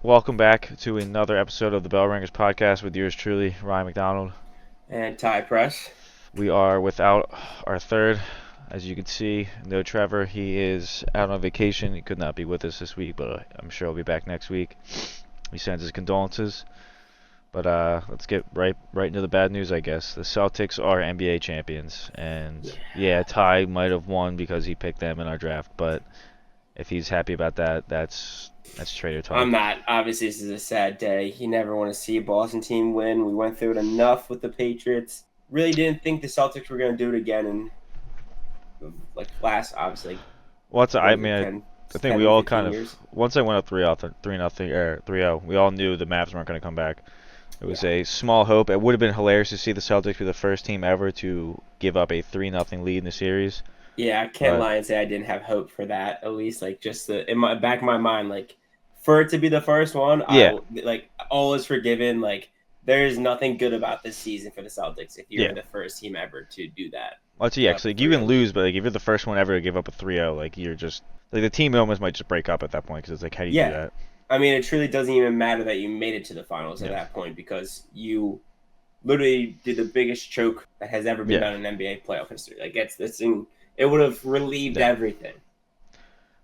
Welcome back to another episode of the Bell Ringers podcast with yours truly, Ryan McDonald. And Ty Press. We are without our third, as you can see, no Trevor. He is out on vacation. He could not be with us this week, but I'm sure he'll be back next week. He sends his condolences. But let's get right into the bad news, I guess. The Celtics are NBA champions, and yeah, Ty might have won because he picked them in our draft. But if he's happy about that, that's traitor I'm talk. not. Obviously, this is a sad day. You never want to see a Boston team win. We went through it enough with the Patriots. Really didn't think the Celtics were going to do it again. And like last, obviously, What's what I is it, mean, 10, I think 10 we to all 15 kind of years? once I went up 3 nothing or 3-0, we all knew the Mavs weren't going to come back. It was Yeah. a small hope. It would have been hilarious to see the Celtics be the first team ever to give up a 3-0 lead in the series. Yeah, I can't But lie and say I didn't have hope for that. At least, like, just in my back of my mind, like, for it to be the first one, yeah, like, all is forgiven. Like, there is nothing good about this season for the Celtics if you're yeah. the first team ever to do that. Well, so Give yeah, up so a like you 3 can 0 lead. lose, but like if you're the first one ever to give up a 3-0, like you're just like the team almost might just break up at that point because it's like how do you do Yeah. that? I mean, it truly doesn't even matter that you made it to the finals at Yeah, that point because you literally did the biggest choke that has ever been yeah, done in NBA playoff history. Like it would have relieved yeah. everything.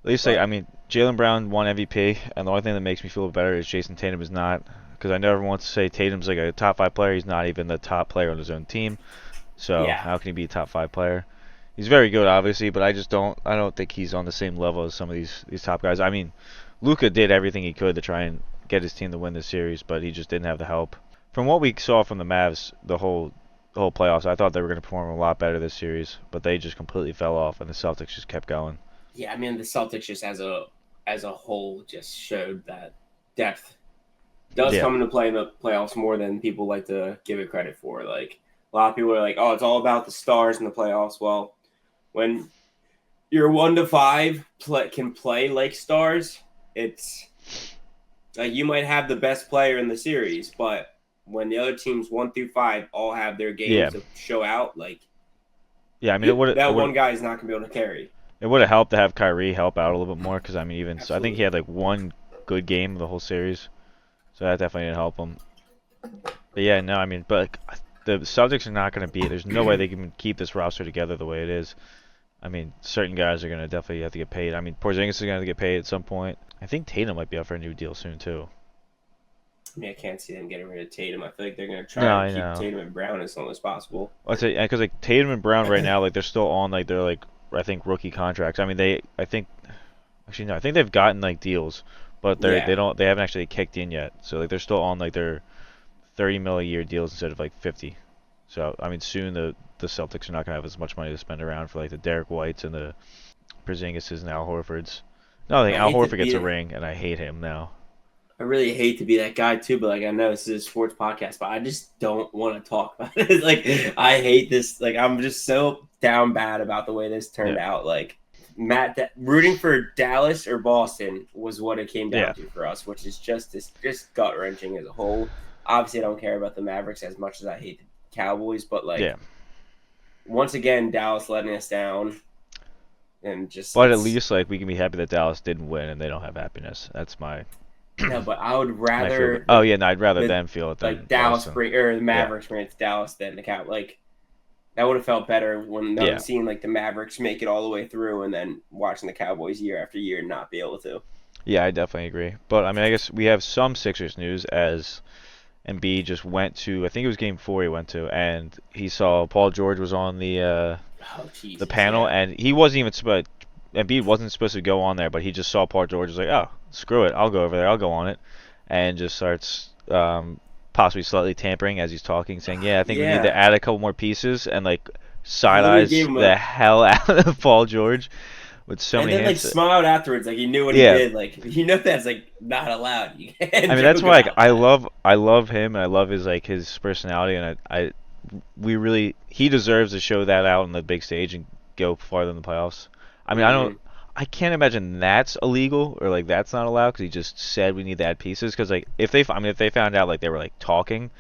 At least like I But mean, Jalen Brown won MVP, and the only thing that makes me feel better is Jason Tatum is not. Because I know everyone wants to say Tatum's like a top five player. He's not even the top player on his own team. So yeah, how can he be a top five player? He's very good, obviously, but I don't think he's on the same level as some of these top guys. I mean, Luka did everything he could to try and get his team to win this series, but he just didn't have the help. From what we saw from the Mavs, the whole playoffs, I thought they were going to perform a lot better this series, but they just completely fell off, and the Celtics just kept going. yeah. I mean, the Celtics just as a whole just showed that depth does Yeah, come into play in the playoffs more than people like to give it credit for. Like a lot of people are like, "Oh, it's all about the stars in the playoffs." Well, when your 1 to 5 can play like stars, it's like you might have the best player in the series, but when the other teams 1 through 5 all have their yeah, games to show out, like yeah. I mean, that one guy is not going to be able to carry. it would have helped to have Kyrie help out a little bit more because I mean, even so, I think he Absolutely. had like one good game of the whole series, so that definitely didn't help him. But yeah, no, I mean, but like, the Celtics are not going to beat. There's no way they can keep this roster together the way it is. I mean, certain guys are going to definitely have to get paid. I mean, Porzingis is going to have to get paid at some point. I think Tatum might be up for a new deal soon too. I mean, I can't see them getting rid of Tatum. I feel like they're going to No, try to I keep know. Tatum and Brown as long as possible. I'd say because like Tatum and Brown right now, like they're still on like they're like I think rookie contracts. I mean, I think actually no, I think they've gotten like deals, but Yeah. they haven't actually kicked in yet. So like they're still on like their 30 mil a year deals instead of like 50. So I mean, soon the Celtics are not gonna have as much money to spend around for like the Derek Whites and the Porzingises and Al Horfords. No, I think I Al hate to Horford be gets a it. ring, and I hate him now. I really hate to be that guy too, but like I know this is a sports podcast, but I just don't want to talk about it. Like I hate this. Like I'm just so down bad about the way this turned Yeah, out. Like rooting for Dallas or Boston was what it came yeah, down to for us, which is just gut wrenching as a whole. Obviously, I don't care about the Mavericks as much as I hate the Cowboys, but like yeah. once again, Dallas letting us down, and just But at it's least like we can be happy that Dallas didn't win and they don't have happiness. That's my no. But I would my feel. rather Oh yeah, no, I'd rather the them feel it like than Dallas Boston. bring or the Yeah, Mavericks bring it to Dallas than the Cow. Like that would have felt better when yeah, seeing like the Mavericks make it all the way through, and then watching the Cowboys year after year not be able to. yeah. I definitely agree. But I mean, I guess we have some Sixers news as Embiid just went to. I think it was Game 4 he went to, and he saw Paul George was on Oh the Jesus, panel, yeah, and he wasn't even supposed. Embiid wasn't supposed to go on there, but he just saw Paul George was like, oh, screw it, I'll go over there, I'll go on it, and just starts possibly slightly tampering as he's talking, saying, yeah, I think we need to yeah. add a couple more pieces, and like He side literally gave eyes him the a, hell out of Paul George with so and many then like hints. smiled afterwards, like he knew what he Yeah, did. Like you know that's like not allowed. You I can't mean that's joke why like, about that. I love him and I love his like his personality and I we really he deserves to show that out on the big stage and go farther in the playoffs. I mean Hmm. I can't imagine that's illegal or like that's not allowed because he just said we need to add pieces because like if they found out like they were like talking,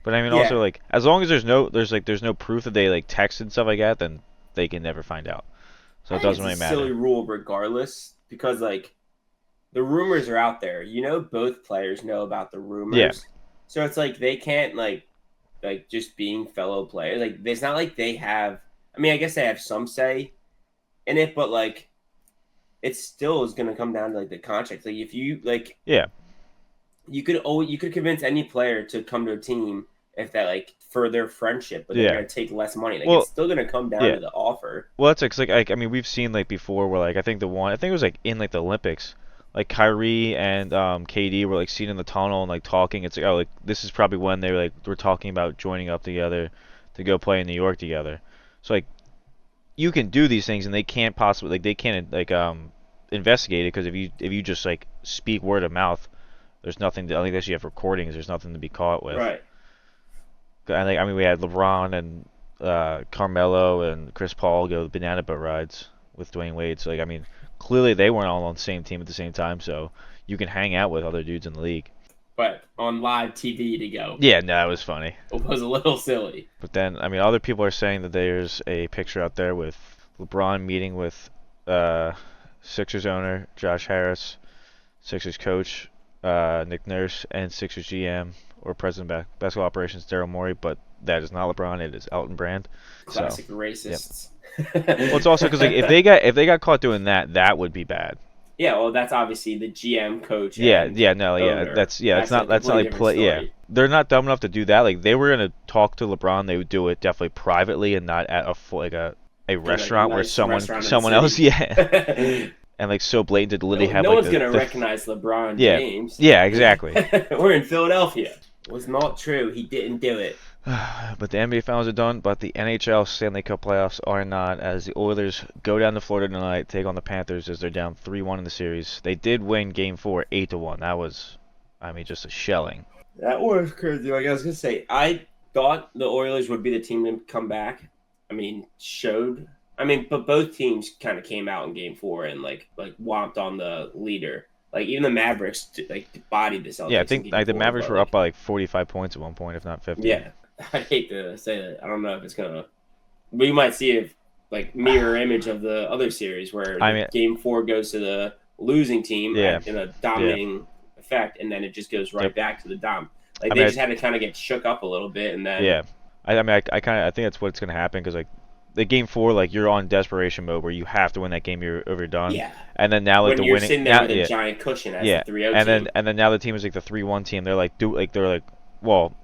but I mean also Yeah, like as long as there's no proof that they like texted and stuff like that, then they can never find out. So I it think doesn't it's a really silly matter. rule regardless because like the rumors are out there. Both players know about the Yeah, rumors, so it's like they can't like just being fellow players. Like it's not like they have. I mean, I guess they have some say in it, but like it still is going to come down to like the contract. Like if you like, yeah, you could convince any player to come to a team if that like for their friendship, but they're yeah. going to take less money. Like Well, it's still going to come down yeah. to the offer. Well, that's 'cause, like I mean, we've seen like before where like I think it was like in like the Olympics, like Kyrie and KD were like seen in the tunnel and like talking. It's like, oh, like this is probably when they were talking about joining up together to go play in New York together. So like you can do these things and they can't possibly like they can't like investigate it because if you just like speak word of mouth, there's nothing. I think that you have recordings. There's nothing to be caught with. Right. I mean, we had LeBron and Carmelo and Chris Paul go banana boat rides with Dwayne Wade. So, like, I mean, clearly they weren't all on the same team at the same time. So you can hang out with other dudes in the league. But on live TV to go Yeah, no, it was funny. it was a little silly. But then, I mean, other people are saying that there's a picture out there with LeBron meeting with Sixers owner Josh Harris, Sixers coach Nick Nurse, and Sixers GM or president of basketball operations Daryl Morey. But that is not LeBron. It is Elton Brand. Classic So, racists. yep. Well, it's also because like if they got caught doing that, that would be bad. Yeah, well, that's obviously the GM coach. Yeah, And yeah, no, yeah, owner. that's That's a that's not completely like different play. Yeah, story. they're not dumb enough to do that. Like they were gonna talk to LeBron, they would do it definitely privately and not at like a restaurant where nice someone restaurant in the someone else, city. yeah, and like so blatant to literally have No like one's gonna recognize LeBron yeah, James. yeah, exactly. We're in Philadelphia. It was not true. He didn't do it. But the NBA finals are done, but the NHL Stanley Cup playoffs are not, as the Oilers go down to Florida tonight, take on the Panthers as they're down 3-1 in the series. They did win Game 4 8-1. That was, I mean, just a shelling. That was crazy. Like I was gonna say, I thought the Oilers would be the team to come back. I mean, showed. I mean, but both teams kind of came out in Game 4 and like whomped on the leader. Like even the Mavericks like bodied the Celtics. Yeah, I in think Game like the 4, Mavericks but, were like, up by like 45 points at one point, if not 50. yeah, I hate to say that. I don't know if it's gonna. We might see if like mirror image of the other series where I mean, Game 4 goes to the losing team Yeah. in a dominating effect, and then it just goes right Yep. back to the dom. Like I they mean, just had to kind of get shook up a little bit, and then Yeah, I mean, I kind of I think that's what's gonna happen because like the Game 4, like you're on desperation mode where you have to win that game, you're overdone. yeah. And then now like When the you're winning sitting there now, with a yeah, giant cushion as yeah, the 3-0 and team. then now the team is like the 3-1 team. They're like they're like, well,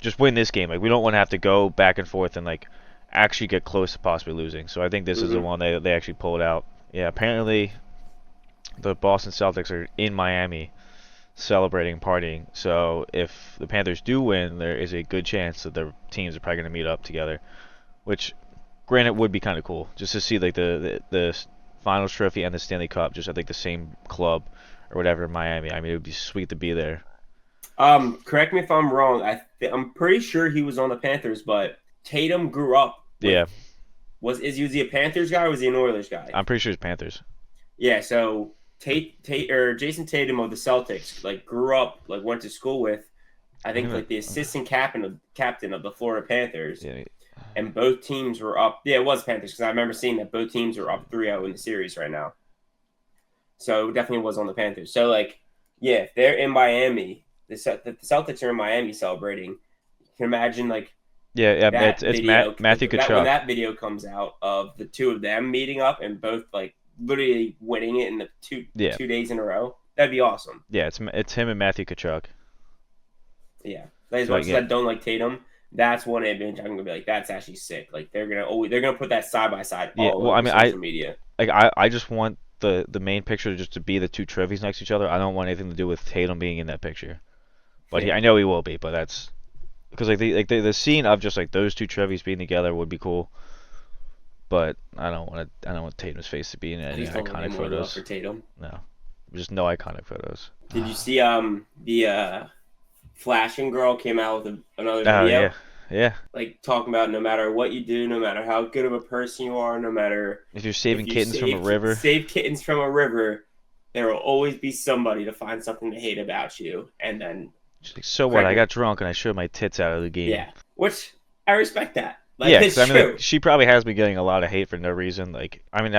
just win this game. Like we don't want to have to go back and forth and like actually get close to possibly losing. So I think this is the Mhm. one they actually pulled out. Yeah, apparently the Boston Celtics are in Miami celebrating, partying. So if the Panthers do win, there is a good chance that their teams are probably going to meet up together, which granted would be kind of cool just to see like the finals trophy and the Stanley Cup just at like the same club or whatever in Miami. I mean, it would be sweet to be there. Correct me if I'm wrong. I'm pretty sure he was on the Panthers, but Tatum grew up. Yeah, Is he a Panthers guy or was he an Oilers guy? I'm pretty sure it's Panthers. Yeah, so Jason Tatum of the Celtics like grew up, like went to school with, I think like the assistant captain of the Florida Panthers, Yeah, and both teams were up. Yeah, it was Panthers because I remember seeing that both teams are up 3-0 in the series right now. So it definitely was on the Panthers. So like, yeah, if they're in Miami, the Celtics are in Miami celebrating. You can imagine like yeah, that it's video, Matthew when Tkachuk. that video comes out of the two of them meeting up and both like literally winning it in the two Yeah. 2 days in a row, that'd be awesome. Yeah, it's him and Matthew Tkachuk. Yeah, like, as So, much as yeah. I don't like Tatum, that's one image I'm gonna be like, that's actually sick. Like they're gonna put that side by side Yeah, all well, over I mean, social media. Like I just want the main picture just to be the two trophies next to each other. I don't want anything to do with Tatum being in that picture. But I know he will be. But that's because like the scene of just like those two trophies being together would be cool. But I don't want Tatum's face to be in I any just don't iconic like more love photos. for Tatum. No, just no iconic photos. Did you see the flashing girl came out with another Oh video? yeah. Like talking about no matter what you do, no matter how good of a person you are, no matter If you're saving if you kittens from a river, save kittens from a river, there will always be somebody to find something to hate about you. And then she's like, so what? I got drunk and I showed my tits out of the game. yeah, which I respect that. Yeah, because it's I mean, like, true. she probably has been getting a lot of hate for no reason. Like, I mean,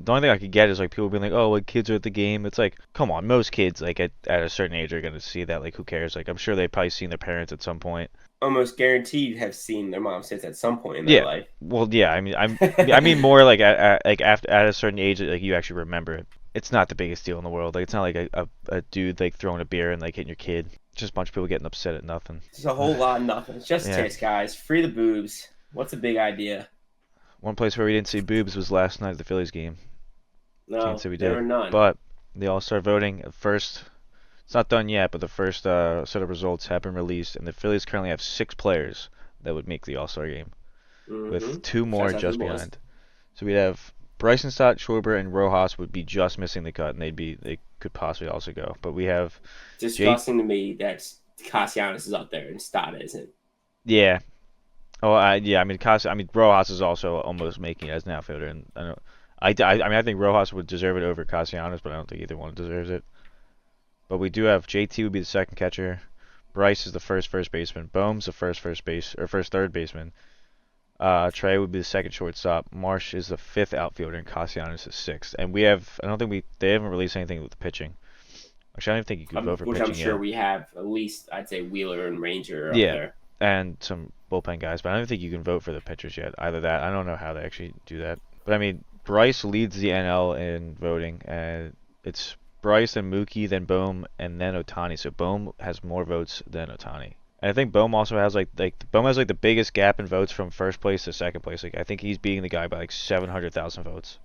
the only thing I could get is like people being like, "Oh, like kids are at the game." It's like, come on, most kids like at a certain age are gonna see that. Like, who cares? Like, I'm sure they've probably seen their parents at some point. Almost guaranteed have seen their mom sits at some point in their Yeah, life. well, yeah. I mean more like like after at a certain age, like you actually remember it. It's not the biggest deal in the world. Like, it's not like a dude like throwing a beer and like hitting your kid. It's just a bunch of people getting upset at nothing. It's a whole lot of nothing. It's just Yeah. tits, guys. Free the boobs. What's a big idea? One place where we didn't see boobs was last night at the Phillies game. Can't No, say we there did. were none. But the All-Star voting first, it's not done yet, but the first set of results have been released, and the Phillies currently have 6 players that would make the All-Star game, Mm-hmm. with 2 more Shouts out to just the boys. behind. So we'd have Bryson Stott, Schwarber, and Rojas would be just missing the cut, and they could possibly also go. But we have J, Disgusting to me that Cassianis is up there and Stott isn't. yeah. Oh, yeah. I mean, Rojas is also almost making it as an outfielder, and I don't. I mean, I think Rojas would deserve it over Castellanos, but I don't think either one deserves it. But we do have JT would be the second catcher. Bryce is the first baseman. Bohm's the first third baseman. Trey would be the second shortstop. Marsh is the fifth outfielder, and Castellanos is sixth. And we have I don't think they haven't released anything with the pitching. Actually, I don't even think you could vote for Which I'm pitching sure yet. we have at least, I'd say Wheeler and Ranger are up Yeah, there. and some bullpen guys, but I don't think you can vote for the pitchers yet. Either that, I don't know how they actually do that. But I mean, Bryce leads the NL in voting, and it's Bryce, then Mookie, then Bohm, and then Ohtani. So Bohm has more votes than Ohtani. And I think Bohm also has Bohm has like the biggest gap in votes from first place to second place. Like I think he's beating the guy by like 700,000 votes.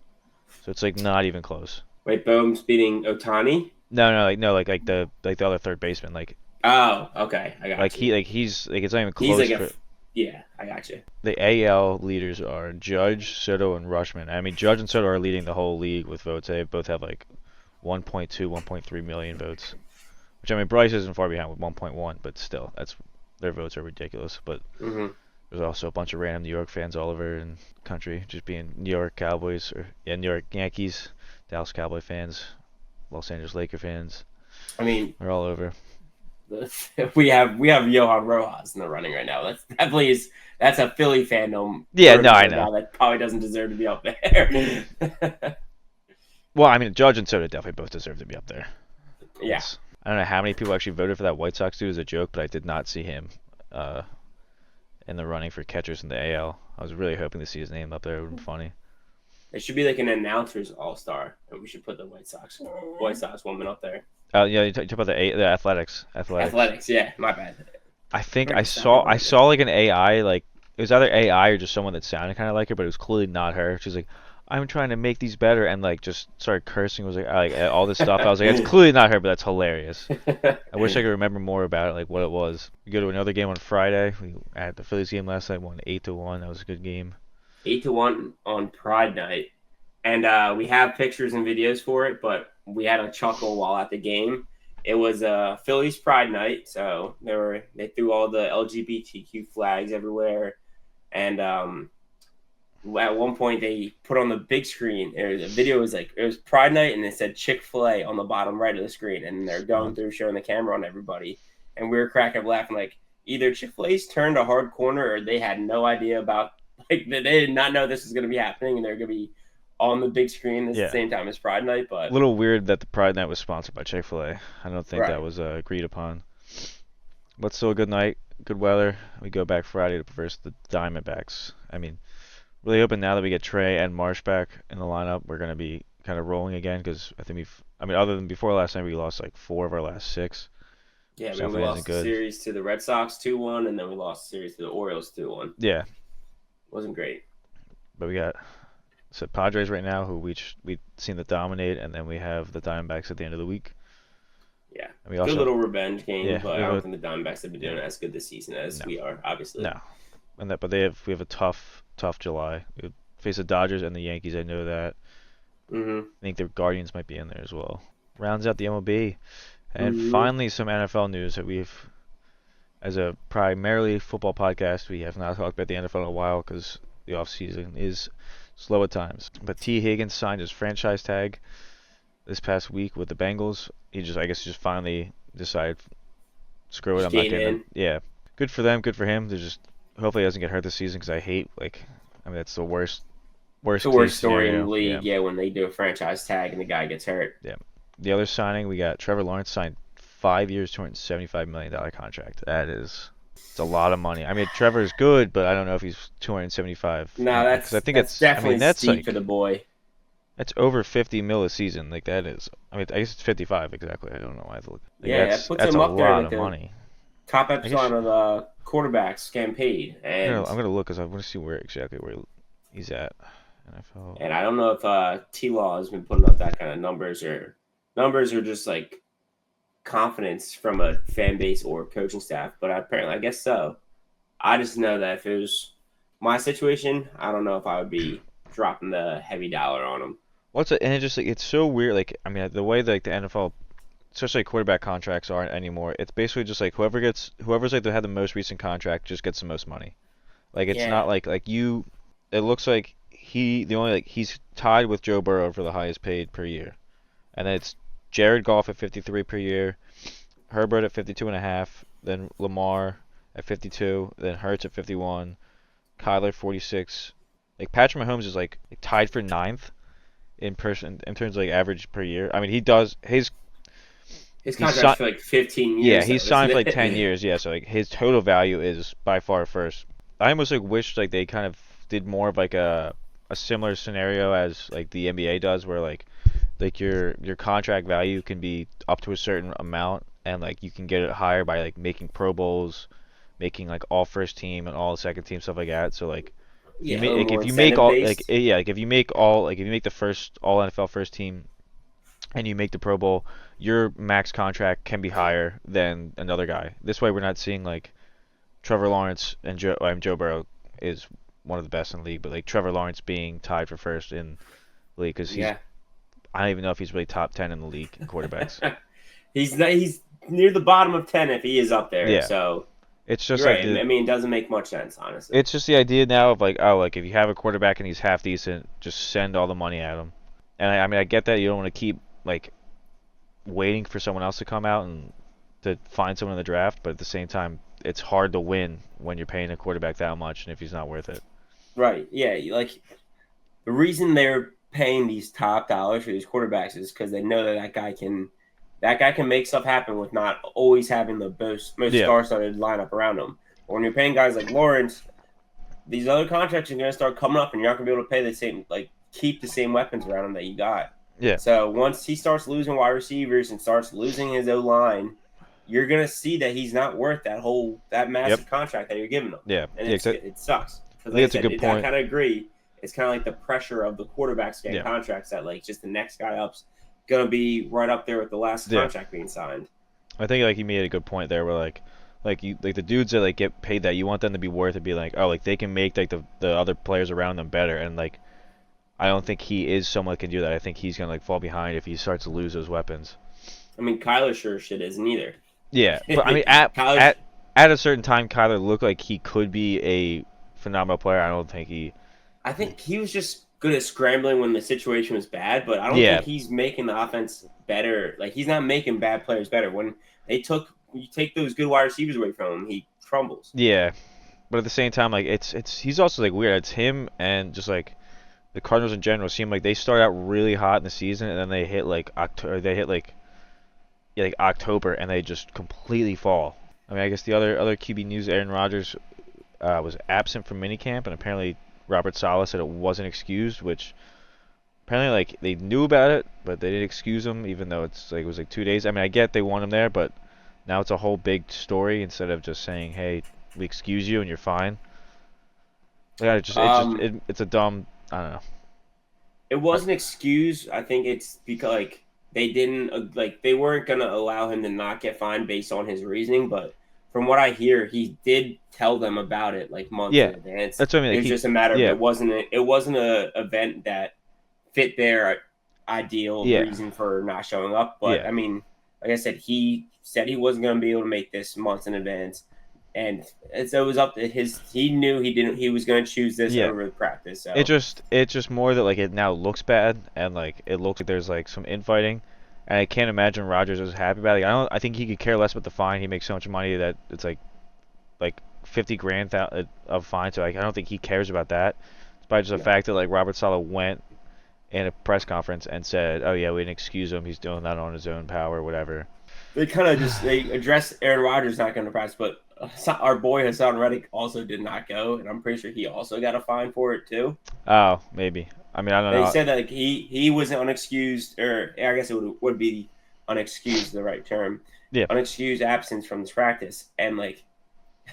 So it's like not even close. Wait, Bohm's beating Otani? No, like the other third baseman. Oh, okay. I got Like you. he's like it's not even He's close like for. yeah, I got you. The AL leaders are Judge, Soto, and Rushman. I mean, Judge and Soto are leading the whole league with votes. They both have like 1.2, 1.3 million votes. Which I mean, Bryce isn't far behind with 1.1, but still, that's their votes are ridiculous. But Hmm. there's also a bunch of random New York fans all over in the country, just being New York Cowboys or New York Yankees, Dallas Cowboy fans, Los Angeles Laker fans. I mean, They're all over. we have Johan Rojas in the running right now. That's a Philly fandom. Yeah, no, I right know. now that probably doesn't deserve to be up there. Well, I mean, Judge and Soto definitely both deserve to be up there. Yeah, I don't know how many people actually voted for that White Sox dude as a joke, but I did not see him uh, in the running for catchers in the AL. I was really hoping to see his name up there. It would have been funny. it should be like an announcers all star, and we should put the White Sox woman up there. Yeah, you talk about the athletics. Athletics, yeah, my bad. I think Bring I it back saw up I a saw like an AI like it was either AI or just someone that sounded kind of like her, but it was clearly not her. She's like, I'm trying to make these better, and like just started cursing. Was like all this stuff. I was like, it's clearly not her, but that's hilarious. I wish I could remember more about it, like what it was. We go to another game on Friday. We had the Phillies game last night, won 8-1. That was a good game. 8-1 on Pride Night, and we have pictures and videos for it. But we had a chuckle while at the game. It was Phillies Pride Night, so they threw all the LGBTQ flags everywhere, and at one point they put on the big screen. The video was like it was Pride Night, and it said Chick-fil-A on the bottom right of the screen, and they're going through showing the camera on everybody, and we were cracking up laughing like either Chick-fil-A's turned a hard corner or they had no idea about like they did not know this was going to be happening, and they're going to be on the big screen at the same time as Pride Night. A But little weird that the Pride Night was sponsored by Chick-fil-A. I don't think that right, was agreed upon. But still a good night, good weather. We go back Friday to versus the Diamondbacks. I mean, really hoping now that we get Trey and Marsh back in the lineup, we're going to be kind of rolling again because I think other than before last night, we lost like 4 of our last 6. yeah, So we definitely isn't lost the good. series to the Red Sox 2-1, and then we lost the series to the Orioles 2-1. Yeah, Wasn't great. but we got Padres right now, who we've seen that dominate, and then we have the Diamondbacks at the end of the week. Yeah, And we good also little revenge game, yeah, but we I have don't think the Diamondbacks have been doing as good this season as No. we are, obviously. no, but we have a tough July. We face the Dodgers and the Yankees. I know that. Mm-hmm. I think the Guardians might be in there as well. Rounds out the MLB. And Mhm. finally, some NFL news that as a primarily football podcast, we have not talked about the NFL in a while because the offseason is slow at times. But T. Higgins signed his franchise tag this past week with the Bengals. I guess, just finally decided, screw it, Just I'm not gave getting in. it. Yeah, good for them, good for him. They're just hopefully he doesn't get hurt this season because I hate I mean that's the It's the worst case worst story in the scenario. Yeah, league. Yeah, when they do a franchise tag and the guy gets hurt. yeah. The other signing we got Trevor Lawrence signed 5 years, $275 million contract. It's a lot of money. I mean Trevor is good, but I don't know if he's 275 No, because I think that's it's I mean definitely steep for the boy. that's over 50 mil a season. Like that is. I mean I guess it's 55 exactly. I don't know why I have to look. Like Yeah, that puts that's him a up there lot like of the money. top I guess epsilon of the quarterbacks getting paid, I'm gonna look because I want to see where he's at. NFL. and I don't know if T Law has been putting up that kind of numbers are just like confidence from a fan base or coaching staff, but apparently I guess so. I just know that if it was my situation, I don't know if I would be dropping the heavy dollar on him. And it just like it's so weird. Like I mean the way like the NFL, especially like, quarterback contracts aren't anymore. It's basically just like whoever's like had the most recent contract just gets the most money. Like it's Yeah, not like you. It looks like he's tied with Joe Burrow for the highest paid per year, and then it's Jared Goff at 53 per year, Herbert at 52 and a half, then Lamar at 52, then Hurts at 51, Kyler 46. Like Patrick Mahomes is like tied for ninth in terms of like average per year. I mean he does his he's contract's si- for like 15 yeah years, though, he's isn't signed for like 10 it? years. Yeah, so like his total value is by far first. I almost like wish like they kind of did more of like a similar scenario as like the NBA does, where like your contract value can be up to a certain amount, and like you can get it higher by like making Pro Bowls, making like all first team and all second team stuff like that. So Yeah, a little more if you make incentive all like based. yeah like if you make all like if you make the first all NFL first team and you make the Pro Bowl, your max contract can be higher than another guy. This way, we're not seeing like Trevor Lawrence and Joe Burrow is one of the best in the league, but like Trevor Lawrence being tied for first in the league because Yeah. I don't even know if he's really top 10 in the league in quarterbacks. He's near the bottom of 10 if he is up there. Yeah, So it's just you're like right. I mean, it doesn't make much sense, honestly. it's just the idea now of like oh like if you have a quarterback and he's half decent, just send all the money at him. And I mean I get that you don't want to keep like waiting for someone else to come out and to find someone in the draft, but at the same time, it's hard to win when you're paying a quarterback that much and if he's not worth it. Right. Yeah. Like the reason they're paying these top dollars for these quarterbacks is because they know that that guy can make stuff happen with not always having the most Yeah, star-studded lineup around him. But when you're paying guys like Lawrence, these other contracts are going to start coming up, and you're not going to be able to pay the same keep the same weapons around him that you got. yeah, So once he starts losing wide receivers and starts losing his O line, you're gonna see that he's not worth that yep, massive contract that you're giving him, yeah, and yeah. it sucks I because think like I it's a said, good I point. kind of agree. It's kind of like the pressure of the quarterbacks getting Yeah, contracts that like just the next guy up's gonna be right up there with the last yeah. contract being signed. I think like you made a good point there, where like the dudes that like get paid that you want them to be worth it, be like oh like they can make like the other players around them better, and like I don't think he is someone that can do that. I think he's gonna like fall behind if he starts to lose those weapons. I mean, Kyler sure shit isn't either. Yeah, but I mean Kyler's at a certain time, Kyler looked like he could be a phenomenal player. I don't think he. I think he was just good at scrambling when the situation was bad, but I don't Yeah, think he's making the offense better. Like he's not making bad players better. When you take those good wide receivers away from him, he crumbles. yeah, but at the same time, like it's he's also like weird. It's him and just like the Cardinals in general seem like they start out really hot in the season and then they hit like October. They hit like yeah, like October and they just completely fall. I mean, I guess the other QB news, Aaron Rodgers was absent from minicamp, and apparently Robert Saleh said it wasn't excused, which apparently like they knew about it, but they didn't excuse him, even though it's like it was like 2 days. I mean, I get they want him there, but now it's a whole big story instead of just saying, "Hey, we excuse you and you're fine." Yeah, Um, it's a dumb. I don't know. it wasn't excused. I think it's because like they didn't like they weren't gonna allow him to not get fined based on his reasoning. But from what I hear, he did tell them about it like months in Yeah, advance. that's what I mean. It Like was just a matter of yeah, it wasn't a event that fit their ideal yeah, reason for not showing up. But yeah, I mean, like I said, he said he wasn't going to be able to make this months in advance, and so it was up to his. He knew he was going to choose this yeah. over the practice. It So just it's just more that like it now looks bad and like it looks like there's like some infighting, and I can't imagine Rodgers was happy about it. Like, I think he could care less about the fine. He makes so much money that it's like 50 grand of fine, so like I don't think he cares about that. It's probably just the No. fact that like Robert Saleh went in a press conference and said, "Oh yeah, we didn't excuse him. He's doing that on his own power, whatever." They kind of just they address Aaron Rodgers not going to practice, but our boy Hassan Reddick also did not go, and I'm pretty sure he also got a fine for it too. Oh, maybe. I mean, I don't They know. said that like, he was unexcused, or I guess it would be unexcused the right term, Yeah, unexcused absence from this practice, and like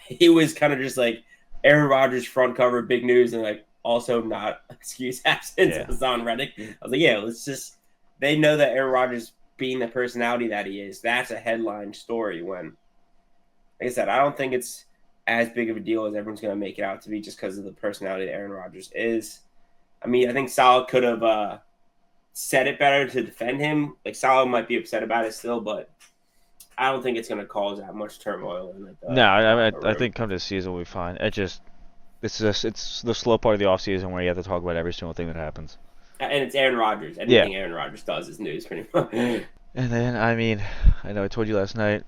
he was kind of just like Aaron Rodgers front cover big news, and like also not excused absence yeah, Hassan Reddick. I was like, yeah, let's just. They know that Aaron Rodgers, being the personality that he is, that's a headline story. When, like I said, I don't think it's as big of a deal as everyone's going to make it out to be, just because of the personality that Aaron Rodgers is. I mean, I think Salah could have said it better to defend him. Like Salah might be upset about it still, but I don't think it's going to cause that much turmoil in like no. the locker I room. think come this season we'll be fine. It's the slow part of the off season where you have to talk about every single thing that happens. And it's Aaron Rodgers. Yeah. Anything Aaron Rodgers does is news, pretty much. And then, I mean, I know I told you last night,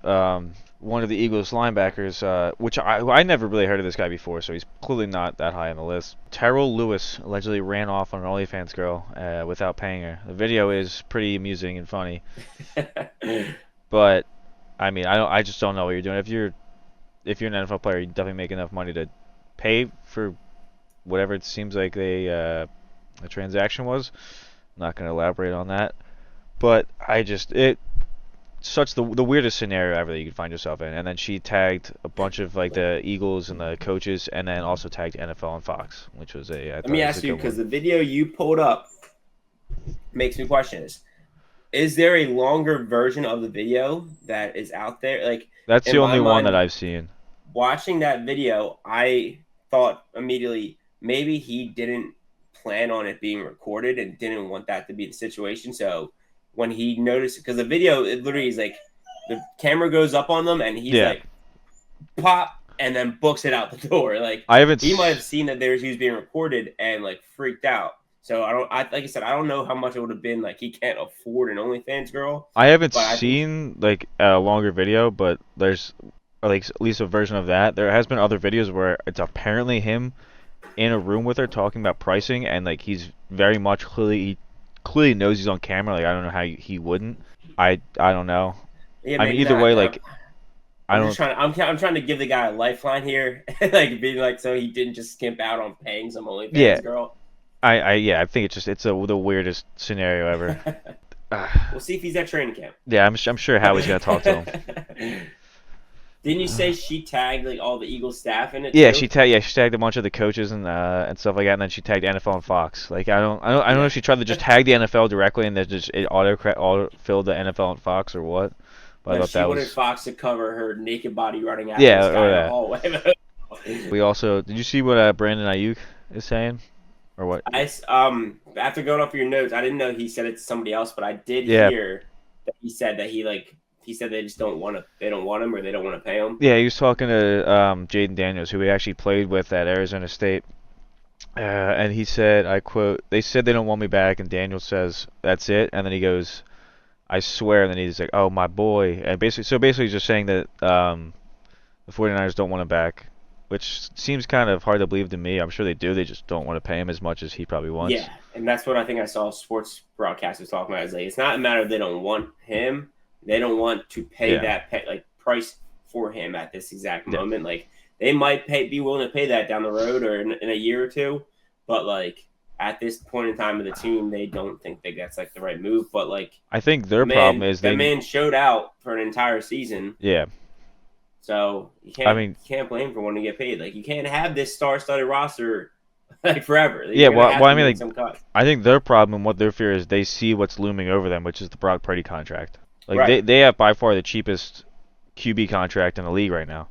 one of the Eagles linebackers, which I never really heard of this guy before, so he's clearly not that high on the list. Terrell Lewis allegedly ran off on an OnlyFans girl without paying her. The video is pretty amusing and funny, but I mean, I just don't know what you're doing. If you're an NFL player, you definitely make enough money to pay for whatever it seems like the transaction was. I'm not going to elaborate on that. But it such the weirdest scenario ever that you could find yourself in. And then she tagged a bunch of like the Eagles and the coaches, and then also tagged NFL and Fox, which was Let me ask you, because one. the video you pulled up makes me question this. Is there a longer version of the video that is out there? Like, That's in the my only one that mind, I've seen. watching that video, I thought immediately maybe he didn't plan on it being recorded and didn't want that to be the situation. So when he noticed, because the video, it literally is like the camera goes up on them and he's Yeah. like, pop, and then books it out the door. Like, I haven't. he might have seen that he was being recorded and like freaked out. So like I said, I don't know how much it would have been. Like, he can't afford an OnlyFans girl. I haven't But I think seen like a longer video, but there's like at least a version of that. There has been other videos where it's apparently him in a room with her talking about pricing, and like he's very much he clearly knows he's on camera. Like I don't know how he wouldn't. I don't know. yeah, I mean, either way, like I I'm don't. just trying. I'm trying to give the guy a lifeline here, like being like, so he didn't just skimp out on paying some OnlyFans Yeah, girl. I think it's the weirdest scenario ever. We'll see if he's at training camp. Yeah, I'm sure Howie's gonna talk to him. Didn't you say she tagged like all the Eagles staff in it? Yeah, too? she tagged a bunch of the coaches and stuff like that, and then she tagged NFL and Fox. Like I don't know if she tried to just tag the NFL directly and then just it auto filled the NFL and Fox or what. But I thought She that wanted was Fox to cover her naked body running out yeah, of this guy or in the that. hallway. We also did you see what Brandon Ayuk is saying or what? After going off your notes, I didn't know he said it to somebody else, but I did Yeah. hear that he said that he said they just don't want him or they don't want to pay him. Yeah, he was talking to Jaden Daniels, who he actually played with at Arizona State. And he said, I quote, "They said they don't want me back," and Daniels says, "That's it." And then he goes, "I swear," and then he's like, "Oh, my boy." And basically he's just saying that the 49ers don't want him back, which seems kind of hard to believe to me. I'm sure they do. They just don't want to pay him as much as he probably wants. Yeah, and that's what I think I saw sports broadcasters talking about. Is like, it's not a matter of they don't want him; they don't want to pay Yeah. that price for him at this exact Yeah. moment. Like, they might be willing to pay that down the road or in a year or two, but like at this point in time of the team, they don't think that's like the right move. But like, I think their problem is that man showed out for an entire season. Yeah. So you can't blame him for wanting to get paid. Like, you can't have this star-studded roster like forever. Yeah, well, I mean, like, some cuts. I think their problem and what their fear is they see what's looming over them, which is the Brock Purdy contract. Like Right. they have by far the cheapest QB contract in the league right now.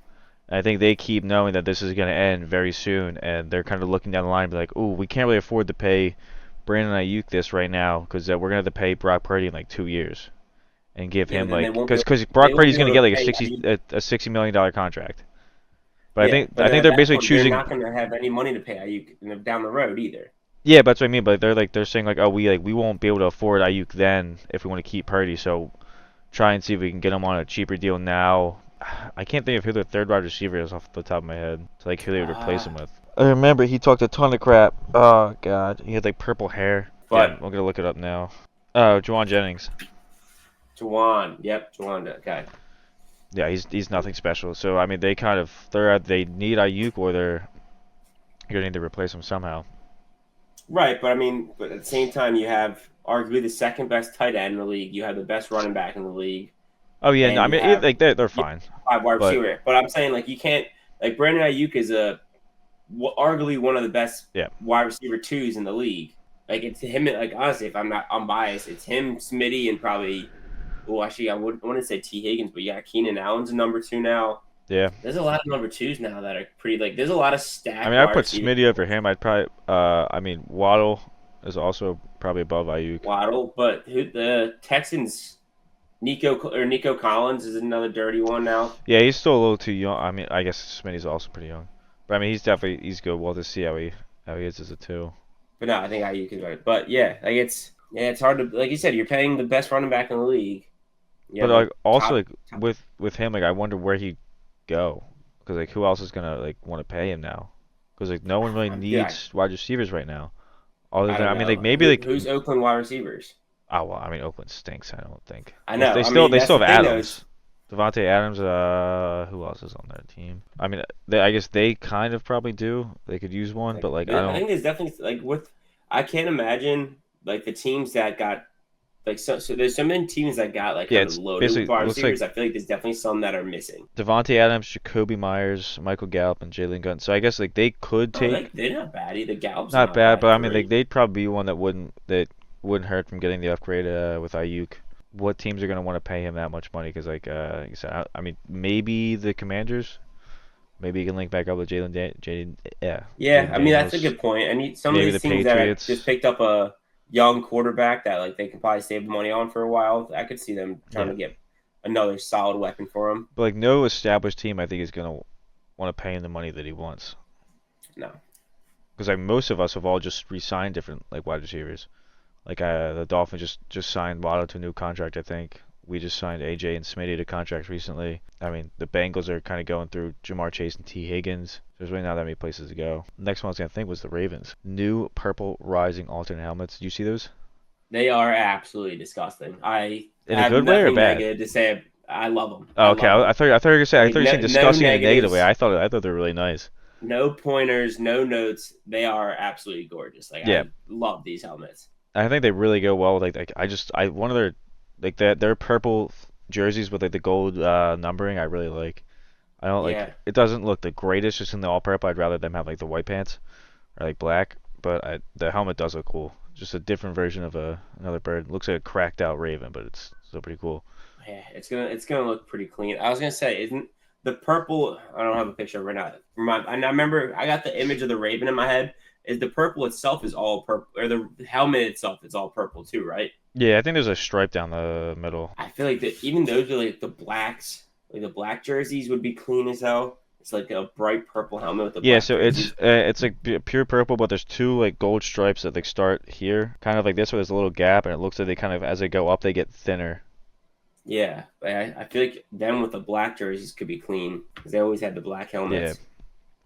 And I think they keep knowing that this is going to end very soon, and they're kind of looking down the line and be like, "Ooh, we can't really afford to pay Brandon Ayuk this right now because we're going to have to pay Brock Purdy in like 2 years and give Yeah, him then they like won't be because able- Brock they won't Purdy's be going to able get to like pay a $60 million contract." But Yeah, I think they're at basically that point, choosing. They're not going to have any money to pay Ayuk down the road either. Yeah, but that's what I mean. But they're saying like, oh, we won't be able to afford Ayuk then if we want to keep Purdy. So try and see if we can get him on a cheaper deal now I can't think of who the third wide receiver is off the top of my head. It's like who they would replace Uh, him with. I remember he talked a ton of crap. Oh God, he had like purple hair. Yeah, I'm but gonna look it up now. Oh, Juwan Jennings. Juwan, yep, Juwan. Okay. Yeah, he's nothing special. So I mean, they need Ayuk or they're gonna need to replace him somehow. Right, but I mean, but at the same time, you have arguably the second best tight end in the league. You have the best running back in the league, Oh yeah, no, and I you mean have like they're yeah, fine, five wide but receiver. But I'm saying like you can't like Brandon Ayuk is arguably one of the best yeah, wide receiver twos in the league. Like it's him. Like honestly, if I'm biased, it's him, Smitty, and probably. Oh, actually, I wouldn't say T Higgins, but yeah, Keenan Allen's a number two now. yeah. There's a lot of number twos now that are pretty like. There's a lot of I stacked mean, I'd wide put receivers. Smitty over him. I'd probably, I mean, Waddle is also probably above Ayuk. Waddle, but the Texans, Nico Collins is another dirty one now. Yeah, he's still a little too young. I mean, I guess Smitty's also pretty young, but I mean, he's good. We'll just see how he is as a two. But no, I think Ayuk is right. But yeah, like it's hard to like you said, you're paying the best running back in the league. You But have a like also top, like top with him, like I wonder where he'd go, because like who else is gonna like want to pay him now? Because like no one really yeah, needs wide receivers right now. Other I than don't I mean like know. maybe like Who's Oakland wide receivers? oh well I mean Oakland stinks. I don't think. I Well, know. they I still mean, they that's still the have thing though. Adams, Devontae Adams. Who else is on their team? I mean I guess they kind of probably do. They could use one, Like, but like I I don't. think there's definitely like with I can't imagine like the teams that got like so there's so many teams that got like Yeah, kind of it's loaded with basically wide it looks like receivers. I feel like there's definitely some that are missing. Devontae Adams, Jacoby Myers, Michael Gallup, and Jalen Gunn. So I guess like they could Oh, take they're not bad. The Gallup's not not bad, bad but at I mean like 3. they'd probably be one that wouldn't hurt from getting the upgrade with Ayuk. What teams are gonna want to pay him that much money? Because like you said, I mean maybe the Commanders. Maybe you can link back up with Yeah, Jaden I mean that's a Daniels. good point. I mean some of Maybe the these teams that are just Patriots. picked up a young quarterback that like they can probably save the money on for a while. I could see them trying Yeah, to get another solid weapon for him. but like no established team, I think is gonna want to pay him the money that he wants. No, Because like most of us have all just re-signed different like wide receivers. Like the Dolphins just signed Waddle to a new contract. I think we just signed AJ and Smitty to contracts recently. I mean the Bengals are kind of going through Jamar Chase and T Higgins. There's really not that many places to go. Next one I was gonna think was the Ravens. New purple rising alternate helmets. Do you see those? they are absolutely disgusting. I In a have good way or nothing bad? negative to say. I love them. Oh, I okay. love them. I thought you were gonna say I Like thought you were saying no disgusting in a negative way. negatives, I thought they were really nice. no pointers, no notes. They are absolutely gorgeous. Like Yeah, I love these helmets. I think they really go well with like I one of their like their purple jerseys with like the gold numbering I really like. I don't like Yeah, it doesn't look the greatest just in the all purple. I'd rather them have like the white pants or like black, but the helmet does look cool. Just a different version of another bird. Looks like a cracked out raven, but it's still pretty cool. yeah. It's gonna look pretty clean. I was gonna say, isn't the purple? I don't have a picture right now. I remember I got the image of the raven in my head. Is the purple itself is all purple, or the helmet itself is all purple too, right? Yeah, I think there's a stripe down the middle. I feel like that even those are like the blacks, like the black jerseys would be clean as hell. It's like a bright purple helmet with the Yeah, black so jerseys. it's like pure purple, but there's two like gold stripes that like start here, kind of like this, where there's a little gap, and it looks like they kind of as they go up, they get thinner. Yeah, like I feel like them with the black jerseys could be clean because they always had the black Yeah, helmets.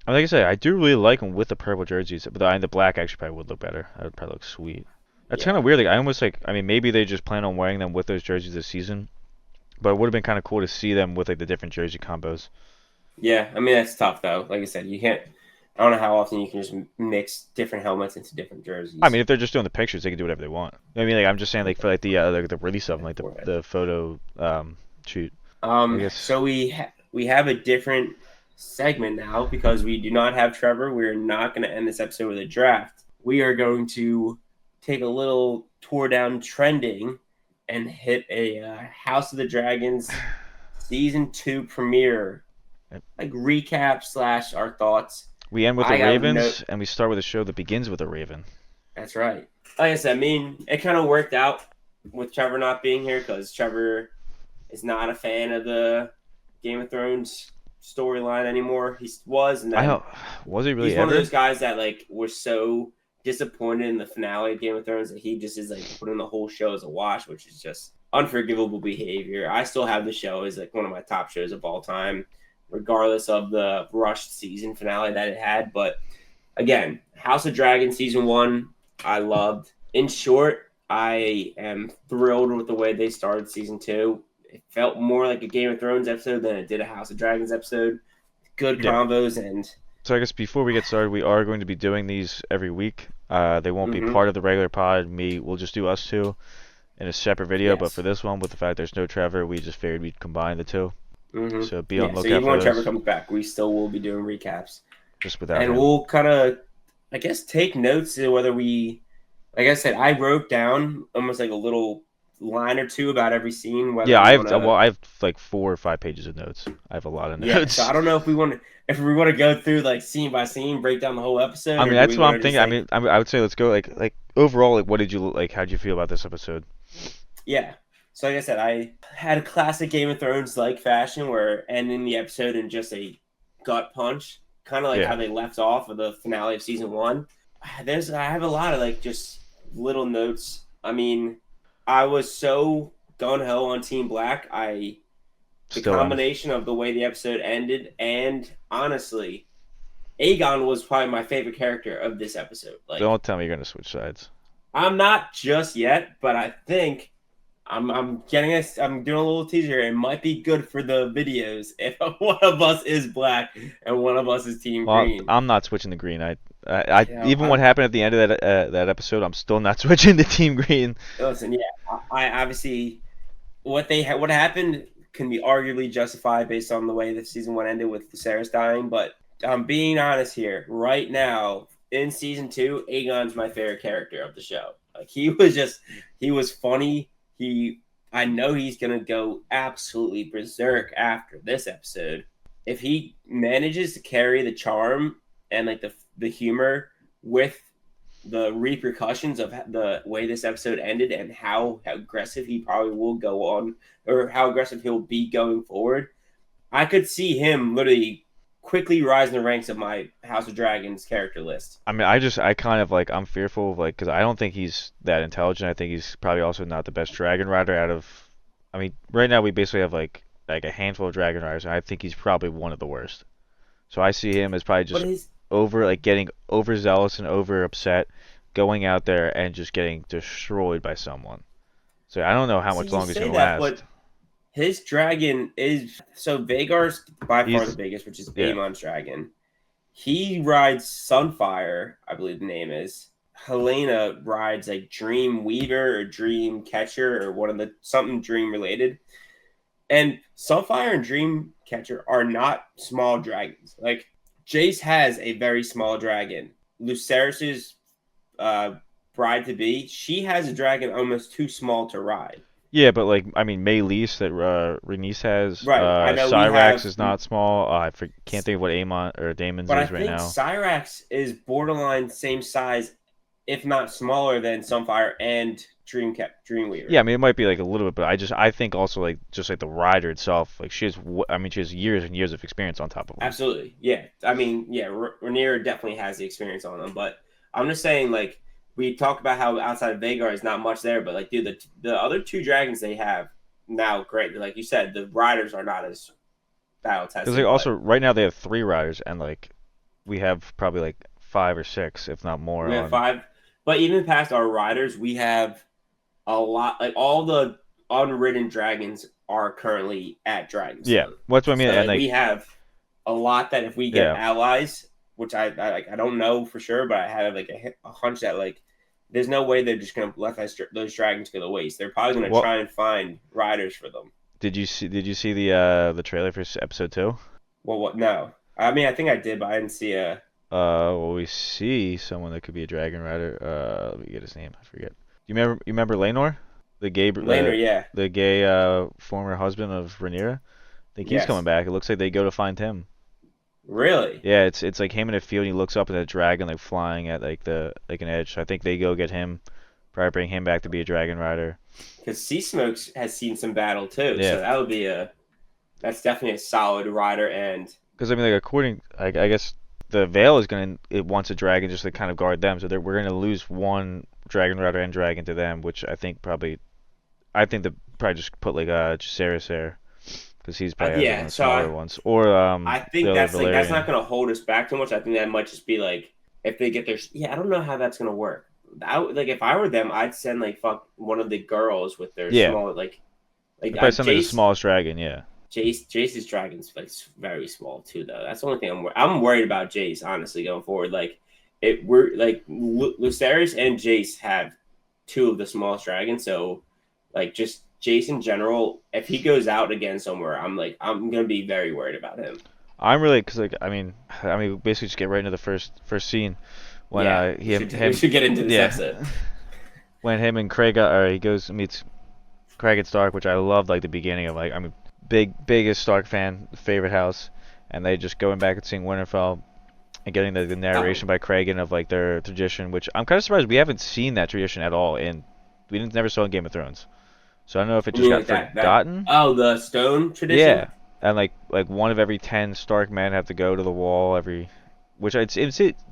like I say, I do really like them with the purple jerseys, but the black actually probably would look better. That would probably look sweet. That's kind Yeah, of weird. Like I almost like, I mean, maybe they just plan on wearing them with those jerseys this season, but it would have been kind of cool to see them with like the different jersey combos. yeah. I mean that's tough though. Like I said, you can't. I don't know how often you can just mix different helmets into different I jerseys. mean, if they're just doing the pictures, they can do whatever they want. I mean, like I'm just saying, like for like the release of them, like the photo shoot. I guess. So we have a different segment now because we do not have Trevor. We're not going to end this episode with a draft. We are going to take a little tour down trending and hit a House of the Dragons season 2 premiere, like recap slash our thoughts. We end with the I got no. Ravens, and we start with a show that begins with a Raven. That's right. Like I said, I mean, it kind of worked out with Trevor not being here because Trevor is not a fan of the Game of Thrones storyline anymore. He was, and I then don't. Was he really he's one of ever? those guys that like were so disappointed in the finale of Game of Thrones that he just is like putting the whole show as a watch, which is just unforgivable behavior. I still have the show as like one of my top shows of all time, regardless of the rushed season finale that it had. But again, House of Dragon season 1, I loved. In short, I am thrilled with the way they started season 2. It felt more like a Game of Thrones episode than it did a House of Dragons episode. Good Yeah. combos and So I guess before we get started, we are going to be doing these every week. They won't be Mhm. part of the regular pod. We'll just do us two in a separate video. But Yes. for this one, with the fact there's no Trevor, we just figured we'd combine the two. So be on So lookout even for when Trevor those. comes back, we still will be doing recaps. Just without And him. we'll kind of, I guess, take notes of whether we, like I said, I wrote down almost like a little line or two about every scene. Whether Yeah, we I have wanna- I have like 4 or 5 pages of notes. I have a lot of Yeah, notes. so I don't know if we want to go through like scene by scene, break down the whole episode. I or mean, do that's we what wanna I'm just, thinking. I would say let's go like overall, like what did you like? How did you feel about this episode? Yeah. So like I said, I had a classic Game of Thrones like fashion where ending the episode in just a gut punch, kind of like Yeah. how they left off of the finale of season 1. I have a lot of like just little notes. I mean, I was so gun ho on Team Black. The Still am. combination of the way the episode ended, and honestly, Aegon was probably my favorite character of this episode. Like, Don't tell me you're gonna switch sides. I'm not just yet, but I think I'm doing a little teaser. It might be good for the videos if one of us is black and one of us is Team Well, Green. I'm not switching to green. Yeah, Even what happened at the end of that episode, I'm still not switching to Team Green. Listen, yeah, I obviously what happened can be arguably justified based on the way that season 1 ended with Viserys dying. But I'm being honest here. Right now, in season 2, Aegon's my favorite character of the show. Like he was funny. I know he's gonna go absolutely berserk after this episode. If he manages to carry the charm and like the humor with the repercussions of the way this episode ended and how aggressive he probably will go on, or how aggressive he'll be going forward, I could see him literally quickly rise in the ranks of my House of Dragons character list. I mean, I kind of like I'm fearful of like because I don't think he's that intelligent. I think he's probably also not the best dragon rider out of. I mean, right now we basically have like a handful of dragon riders, and I think he's probably one of the worst. So I see him as probably just getting overzealous and over upset, going out there and just getting destroyed by someone. So I don't know how much longer he's gonna last. But his dragon is so Vagar's by far He's- the biggest, which is yeah. Aemon's dragon. He rides Sunfire, I believe the name is. Helena rides like Dream Weaver or Dream Catcher or one of the something dream related. And Sunfire and Dream Catcher are not small dragons. Like Jace has a very small dragon. Lucerys's bride to be, she has a dragon almost too small to ride. Yeah, but like I mean, Maylis that Rhaenys has. Right, I know we Cyrax have- is not small. Can't think of what Daemon's But I is right think now. Cyrax is borderline same size, if not smaller than Sunfire and Dreamweaver. Yeah, I mean it might be like a little bit, but I think also like just like the rider itself, like she has years and years of experience on top of her. Absolutely. Yeah. I mean, yeah, Rhaenyra definitely has the experience on them, but I'm just saying, like, we talk about how outside of Vhagar is not much there, but like, dude, the other 2 dragons they have now, great. Like you said, the riders are not as battle tested. Because like also right now they have 3 riders, and like we have probably like 5 or 6, if not more. We have 5, but even past our riders, we have a lot. Like all the unridden dragons are currently at Dragonstone. Yeah, what's what I mean. So, And like, like we have a lot that if we get Yeah. allies, which I don't know for sure, but I have like a hunch that like there's no way they're just gonna let those dragons go to waste. They're probably gonna Well- try and find riders for them. Did you see the trailer for episode 2? Well, what? No, I mean I think I did, but I didn't see a. Well, we see someone that could be a dragon rider. Let me get his name. I forget. You remember Laenor, the gay Later, yeah. the gay former husband of Rhaenyra? I think he's Yes. coming back. It looks like they go to find him. Really? Yeah, it's like him in a field. And he looks up at a dragon like flying at like an edge. So I think they go get him, probably bring him back to be a dragon rider. Because Sea Smokes has seen some battle too, Yeah. so that would be that's definitely a solid rider. And Because I mean, like according, I guess the Vale it wants a dragon just to kind of guard them. So we're gonna lose one dragon rider and dragon to them, which I think probably just put like Jacaerys there because he's probably has one of Yeah, the so smaller ones, or I the think other that's not Valerian. going to hold us back too much. I think that might just be like if they get their yeah. I don't know how that's going to work. Like if I were them, I'd send like fuck one of the girls with their Yeah, small they probably send like the Jace. smallest dragon. Yeah. Jace's dragon's like very small too, though. That's the only thing I'm worried about. Jace, honestly, going forward, like we're like Lucerys and Jace have two of the smallest dragons, so like just Jace in general, if he goes out again somewhere, I'm gonna be very worried about him. I'm really because like I mean basically just get right into the first scene when Yeah, we him should get into this yeah episode. when him and Craig or he goes meets Craig and Stark, which I loved like the beginning of like I'm a biggest Stark fan, favorite house, and they just going back and seeing Winterfell and getting the Oh, narration by Cragen of like their tradition, which I'm kind of surprised we haven't seen that tradition at all in we didn't never saw in Game of Thrones. So I don't know if it you just mean got like that? forgotten. Oh, the stone Yeah, tradition. and like one of every 10 Stark men have to go to the wall every, which it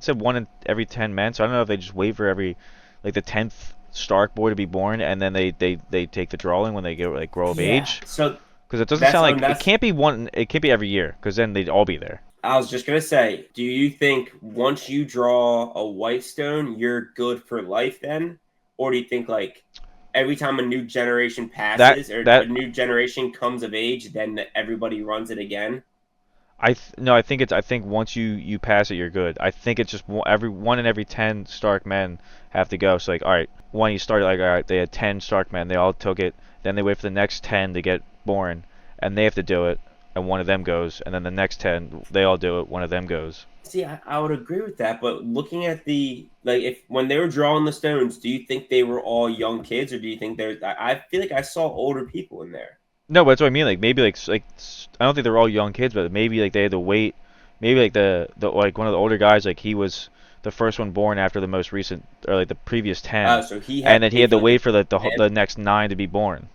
said one in every 10 men. So I don't know if they just wait for every like the 10th Stark boy to be born, and then they take the drawing when they get like grow of Yeah. age. So Because it doesn't that's sound like it that's can't be one. It can't be every year, because then they'd all be there. I was just gonna say, do you think once you draw a white stone, you're good for life then? Or do you think like every time a new generation That passes or a that new generation comes of age, then everybody runs it again? no, I think once you pass it, you're good. I think it's just every one in every 10 Stark men have to go. So like, all right, when you started, like, all right, they had 10 Stark men, they all took it. Then they wait for the next 10 to get born, and they have to do it, and one of them goes. And then the next 10, they all do it, one of them goes. See, I would agree with that, but looking at the like if when they were drawing the stones, do you think they were all young kids or do you think there's I feel like I saw older people in there. No, but that's what I mean. Like maybe I don't think they're all young kids, but maybe like they had to wait. Maybe like the like one of the older guys, like he was the first one born after the most recent or like the previous 10, So he had and to then he wait had for to like wait for the the next 9 to be born.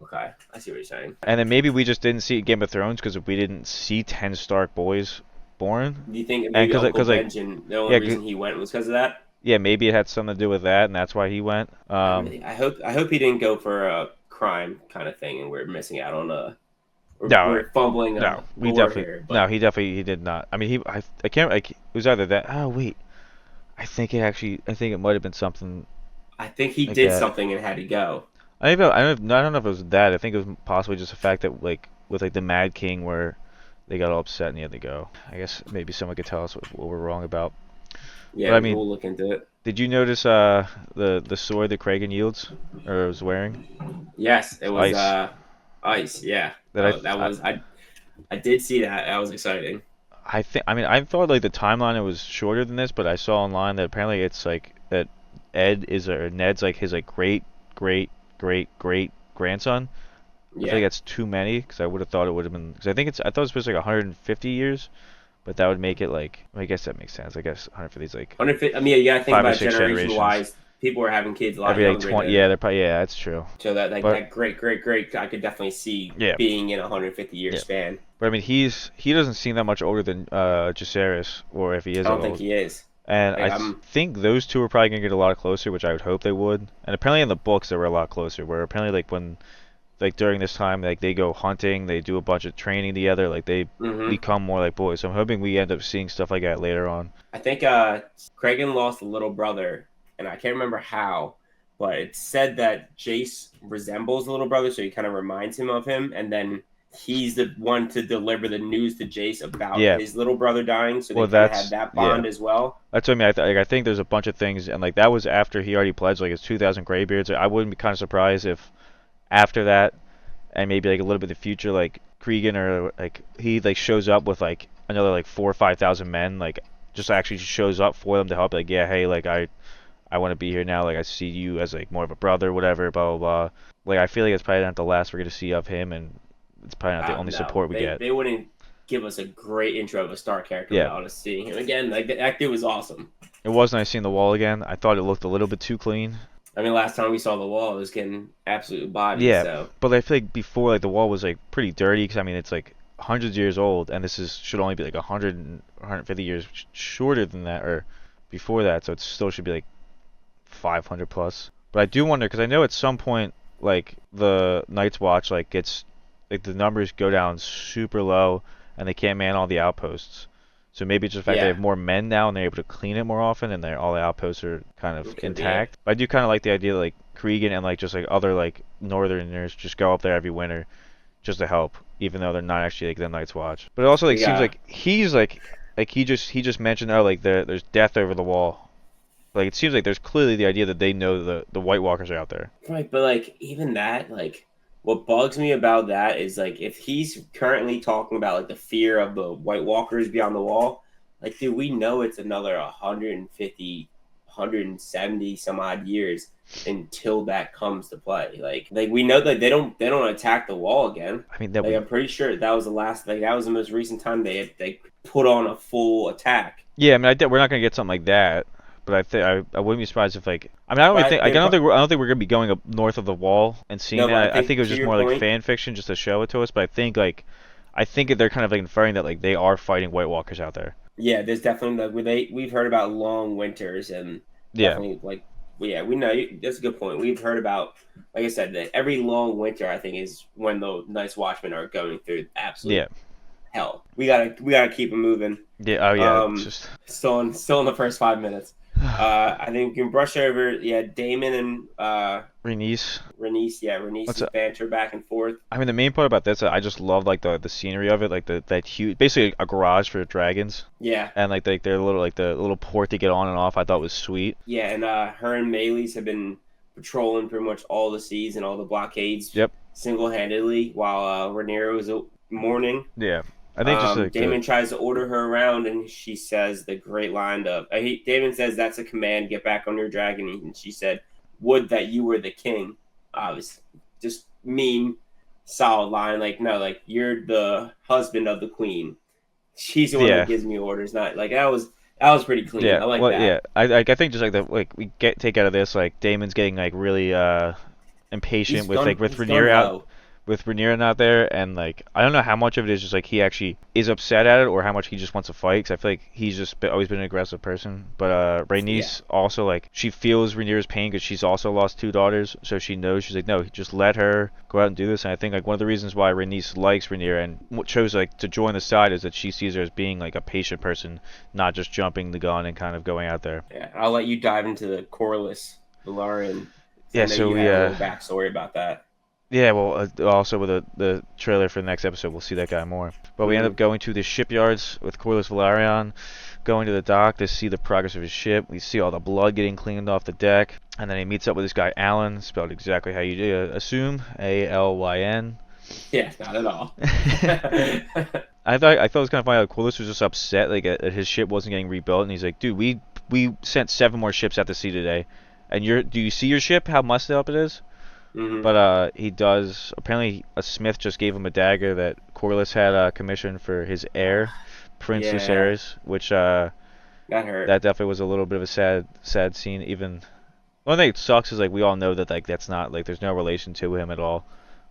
okay, I see what you're saying. And then maybe we just didn't see Game of Thrones because we didn't see 10 Stark boys born. Do you think And maybe Uncle like Benjen, the only yeah, reason he went was because of that? yeah, maybe it had something to do with that, and that's why he went. I hope he didn't go for a crime kind of thing, and we're missing out on No, we're fumbling no, we lore definitely here. no, But he did not. I mean, I can't like it was either that. Oh wait, I think it might have been something I think he like did that. something and had to go. I don't know if it was that. I think it was possibly just the fact that like with like the Mad King where they got all upset and he had to go. I guess maybe someone could tell us what we're wrong about. But Yeah, I mean, we'll look into it. did you notice the sword that Kragan yields or was wearing? Yes, it It's was ice. ice. Yeah, That that I was I did see that. That was exciting. I think I mean I thought like the timeline it was shorter than this, but I saw online that apparently it's like that Ned's like his like great grandson. I feel like Yeah. that's too many because I would have thought it would have been because I thought it was supposed to be like 150 years, but that would make it like I guess that makes sense. I guess 150 is like I mean, you gotta think five or about six generation generations. wise. People are having kids a lot Every like younger 20, than yeah, they're probably yeah, that's true. so that like But that great I could definitely see yeah, being in a 150-year yeah. span. But I mean he doesn't seem that much older than Jacaerys, or if he is I that don't think old. he is. And Like I'm think those two are probably gonna get a lot closer, which I would hope they would. And apparently in the books they were a lot closer. Where apparently like when like during this time like they go hunting, they do a bunch of training together, like they hmm become more like boys. So I'm hoping we end up seeing stuff like that later on. I think Kragan lost a little brother, and I can't remember how, but it said that Jace resembles the little brother, so he kind of reminds him of him, and then he's the one to deliver the news to Jace about Yeah. his little brother dying, so they Well, kind of had that's that yeah. bond as well. That's what I mean. Like, I think there's a bunch of things, and like that was after he already pledged like his 2,000 graybeards. I wouldn't be kind of surprised if after that, and maybe like a little bit in the future, like Cregan or like he like shows up with like another like 4 or 5 thousand men, like just actually shows up for them to help. Like yeah, hey, like I want to be here now. Like I see you as like more of a brother, whatever, blah blah blah. Like I feel like it's probably not the last we're gonna see of him, and it's probably not the only No, support we get. they wouldn't give us a great intro of a star character Yeah, without us seeing him again. Like that dude was awesome. it was nice seeing the wall again. I thought it looked a little bit too clean. I mean, last time we saw the wall, it was getting absolutely bodied. Yeah, So but I feel like before like the wall was like pretty dirty because I mean it's like hundreds of years old, and this is should only be like 100 and 150 years shorter than that or before that, so it still should be like 500 plus. But I do wonder because I know at some point like the Night's Watch like gets like the numbers go down super low and they can't man all the outposts. So maybe it's just the fact they Yeah, have more men now and they're able to clean it more often and all the outposts are kind of it could be it. intact. But I do kind of like the idea that like Cregan and like just like other like Northerners just go up there every winter just to help, even though they're not actually like the Night's Watch. But it also like We seems got like he's like he just mentioned oh like there's death over the wall. Like it seems like there's clearly the idea that they know the White Walkers are out there. right, but like even that, like what bugs me about that is like if he's currently talking about like the fear of the White Walkers beyond the wall, like dude, we know it's another 150, 170 some odd years until that comes to play. Like we know that they don't attack the wall again. I mean that Like would I'm pretty sure that was the last like that was the most recent time they put on a full attack. yeah. I mean we're not gonna get something like that. But I think I wouldn't be surprised if like I mean I don't really think But like, they I don't think we're gonna be going up north of the wall and seeing no, but I that. I think think it was to just your more like point, fan fiction just to show it to us. But I think they're kind of like inferring that like they are fighting White Walkers out there. yeah, there's definitely like we've heard about long winters and Yeah, definitely like yeah, we know that's a good point. We've heard about like I said that every long winter I think is when the Night's Watchmen are going through absolute yeah, hell. We gotta keep them moving. yeah. Oh yeah, it's Um, just still in the first 5 minutes. I think we can brush over yeah Damon and Renice. Renice. Yeah, What's Renice's up? banter back and forth. I mean the main part about this I just love like the scenery of it like that huge basically a garage for dragons Yeah, and like their little like the little port to get on and off I thought was sweet. yeah, and her and Maylis have been patrolling pretty much all the seas and all the blockades Yep. single handedly while Rhaenyra was mourning. Yeah. I think just like the Damon tries to order her around, and she says the great line of Damon says, "That's a command. Get back on your dragon." And she said, "Would that you were the king." Obviously, just mean, solid line. Like no, like you're the husband of the queen. She's the one that yeah. gives me orders. Not like that was pretty clean. Yeah, I like well, that. yeah. I think just like the like we get take out of this like Damon's getting like really impatient with like He's gun ho. with Rhaenyra not there, and like I don't know how much of it is just like he actually is upset at it, or how much he just wants to fight. Because I feel like he's just always been an aggressive person. But Yeah, Rhaenys also like she feels Rhaenyra's pain because she's also lost two daughters, so she knows she's like no, just let her go out and do this. And I think like one of the reasons why Rhaenys likes Rhaenyra and what chose like to join the side is that she sees her as being like a patient person, not just jumping the gun and kind of going out there. yeah. I'll let you dive into the Corlys Valarian. I Yeah, know so you we have a little backstory about that. yeah, well, also with the trailer for the next episode, we'll see that guy more. But we end Mm-hmm. up going to the shipyards with Corlys Velaryon, going to the dock to see the progress of his ship. We see all the blood getting cleaned off the deck, and then he meets up with this guy Alan, spelled exactly how you assume, Alyn. Yeah, not at all. I thought it was kind of funny how Corlys was just upset like that his ship wasn't getting rebuilt, and he's like, dude, we sent 7 more ships out to sea today, and do you see your ship? How messed up it is? hmm But he does. Apparently, a smith just gave him a dagger that Corlys had commissioned for his heir, Prince Yeah, Lucerys, which that hurt. that definitely was a little bit of a sad scene. Even one thing that sucks is like we all know that like that's not like there's no relation to him at all.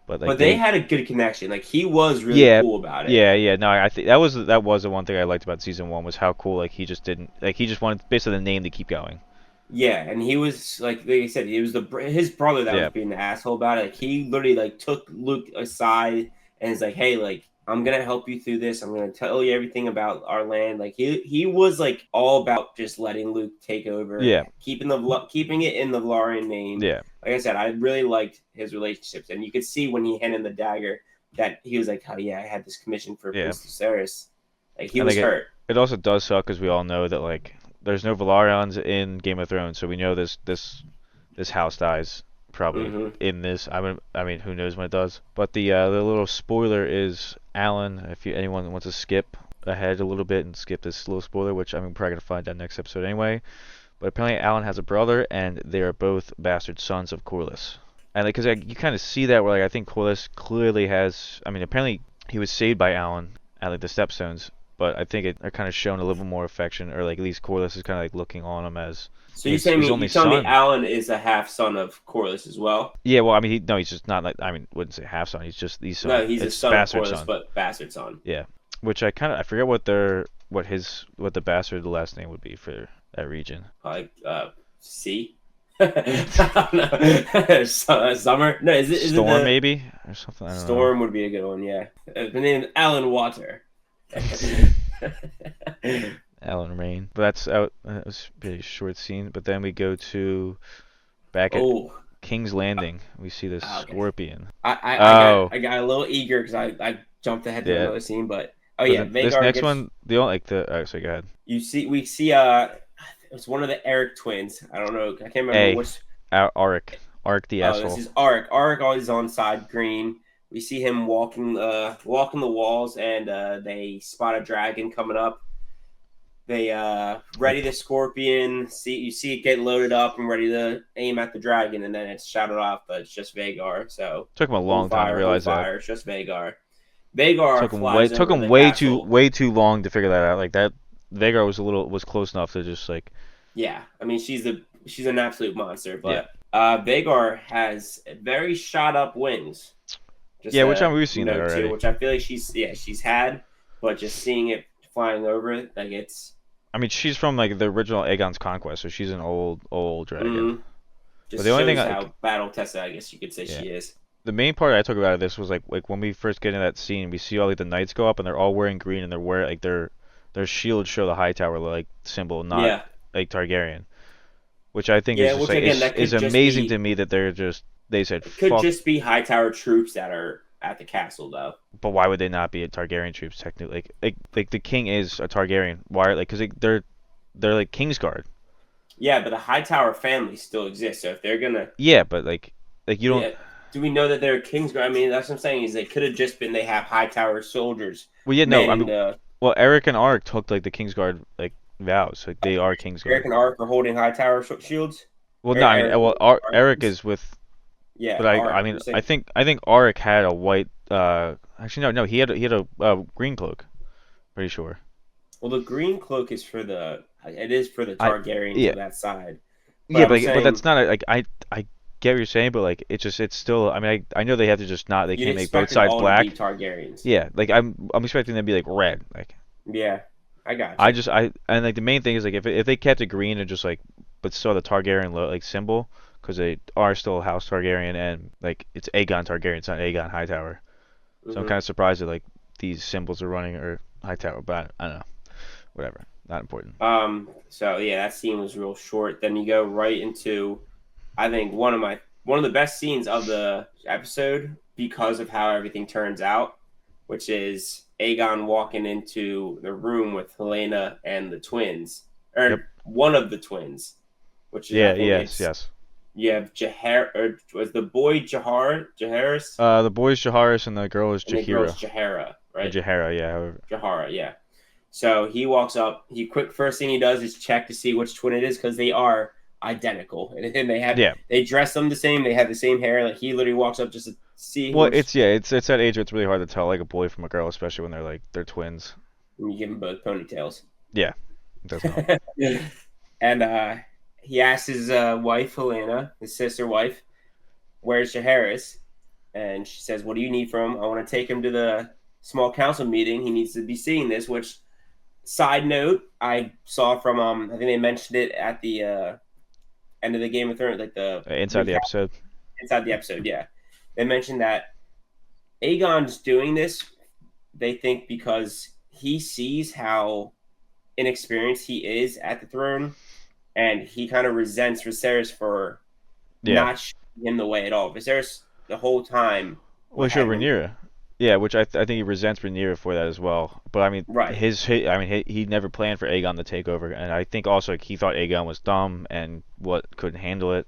But like But they they, had a good connection. Like he was really yeah, cool about it. yeah. No, I think that was the one thing I liked about season 1 was how cool like he just didn't like he just wanted basically the name to keep going. Yeah, and he was like I said, it was his brother that was Yeah, being the asshole about it. Like he literally like took Luke aside and is like, "Hey, like I'm gonna help you through this. I'm gonna tell you everything about our land." Like he was like all about just letting Luke take over, yeah, keeping it in the Valarian name. yeah. Like I said, I really liked his relationships, and you could see when he handed the dagger that he was like, "Oh yeah, I had this commission for Yeah. Prince Lucerys." Like he And was like hurt. it also does suck because we all know that like there's no Velaryons in Game of Thrones, so we know this house dies probably hmm in this. I mean who knows when it does. But the little spoiler is Alan. If anyone wants to skip ahead a little bit and skip this little spoiler, which I mean we're probably gonna find out next episode anyway. But apparently Alan has a brother, and they are both bastard sons of Corlys. And because like, you kind of see that where like I think Corlys clearly has. I mean apparently he was saved by Alan at like the Stepstones, but I think they're kind of showing a little more affection, or like at least Corlys is kind of like looking on him as So his only you telling me son. Alan is a half son of Corlys as well? Yeah, well, I mean, no, he's just not like I mean, wouldn't say half son. He's No, son. he's a It's son of bastard Corlys, son. but bastard son. Yeah, which I forget what the bastard the last name would be for that region. Like C. I don't know. Summer? No, is it Storm the maybe or something. I don't know. Storm would be a good one, yeah. The name is Alan Water. Alan Rain. But that's out. That was a pretty short scene. But then we go to back at Oh, King's Landing. We see this okay. Scorpion. I got Oh, I got a little eager because I jumped ahead to yeah. another scene, but oh But yeah, then this Vagar next gets one, the only like the. Oh, sorry, go ahead. we see it's one of the Eric twins. I don't know, I can't remember A. which. Auric. Auric the Oh, this asshole. is Arik. Arik always on side green. We see him walking the walls, and they spot a dragon coming up. They ready the scorpion. You see it get loaded up and ready to aim at the dragon, and then it's shouted off, but it's just Vagar. So Took him a hold long time to fire, hold realize that. fire. It's just Vagar. Vagar flies Took over him the castle. way too long to figure that out. Like that, Vagar was close enough to just like Yeah, I mean she's an absolute monster, yeah but Vagar has very shot up wings. Just yeah. Which a time we've seen that note too, already. which I feel like she's had, but just seeing it flying over it, like it's I mean, she's from like the original Aegon's Conquest, so she's an old dragon. mm, But just the only thing shows like how battle tested I guess you could say yeah, she is. the main part I took about this was like when we first get in that scene, we see all like the knights go up and they're all wearing green and they're wearing like their shields show the Hightower like symbol, not Yeah, like Targaryen. Which I think is yeah. just Which like again, that is could just amazing be to me that they said it could fuck. just be Hightower troops that are at the castle though. But why would they not be Targaryen troops technically? Like the king is a Targaryen. Why? Like because they're like Kingsguard. Yeah, but the Hightower family still exists. So if they're gonna, Yeah, but like you don't. yeah, do we know that they're Kingsguard? I mean, that's what I'm saying. Is they could have just been they have Hightower soldiers Well, yeah, no. I manning mean, the. well, Eric and Ark took like the Kingsguard like vows. Like they are Eric Kingsguard. and Ark are holding Hightower shields. Well, Or no, I mean, Eric, well, Ark Eric is with, yeah, but I Ark. mean, You're saying I think Arik had a white. Actually, no, he had a green cloak. Pretty sure. well, the green cloak is for the. It is for the I Targaryens yeah of that side. But yeah, I'm but saying that's not a, like I get what you're saying, but like it's still. I mean, I know they have to just not they you'd can't make both expect it sides all to be black. Targaryens. Yeah, like I'm expecting them to be like red. Like Yeah, I got you. I and like the main thing is like if they kept it green and just like but still the Targaryen like symbol because they are still House Targaryen and like it's Aegon Targaryen, it's not Aegon Hightower. So I'm Hmm. kind of surprised that like these symbols are running or Hightower, but I don't know. Whatever, not important. So yeah, that scene was real short. Then you go right into, I think one of the best scenes of the episode because of how everything turns out, which is Aegon walking into the room with Helena and the twins, Yep. or one of the twins, which is I Yeah. think Yes. it's Yes. you have Jahar or was the boy Jaharis The boy's Jaharis and the girl is and the girl's Jahira Jahara, or right? Jahara. Yeah. However. Jahara, yeah. So he walks up. First thing he does is check to see which twin it is because they are identical, and Yeah. they dress them the same. They have the same hair. Like he literally walks up just to see Well, which. it's that age where it's really hard to tell like a boy from a girl, especially when they're twins. And you give them both ponytails. Yeah. It does help. And he asks his wife Helena, his sister wife, "Where's Jaharis?" And she says, "What do you need from him? I want to take him to the small council meeting. He needs to be seeing this." Which, side note, I saw from I think they mentioned it at the end of the Game of Thrones, like the Inside the episode. inside the episode. Yeah, they mentioned that Aegon's doing this. They think because he sees how inexperienced he is at the throne, and he kind of resents Viserys for Yeah. not showing him the way at all. Viserys the whole time Well, had sure, him Rhaenyra. Yeah, which I think he resents Rhaenyra for that as well. But I mean, right. I mean, he never planned for Aegon to take over, and I think also he thought Aegon was dumb and what couldn't handle it.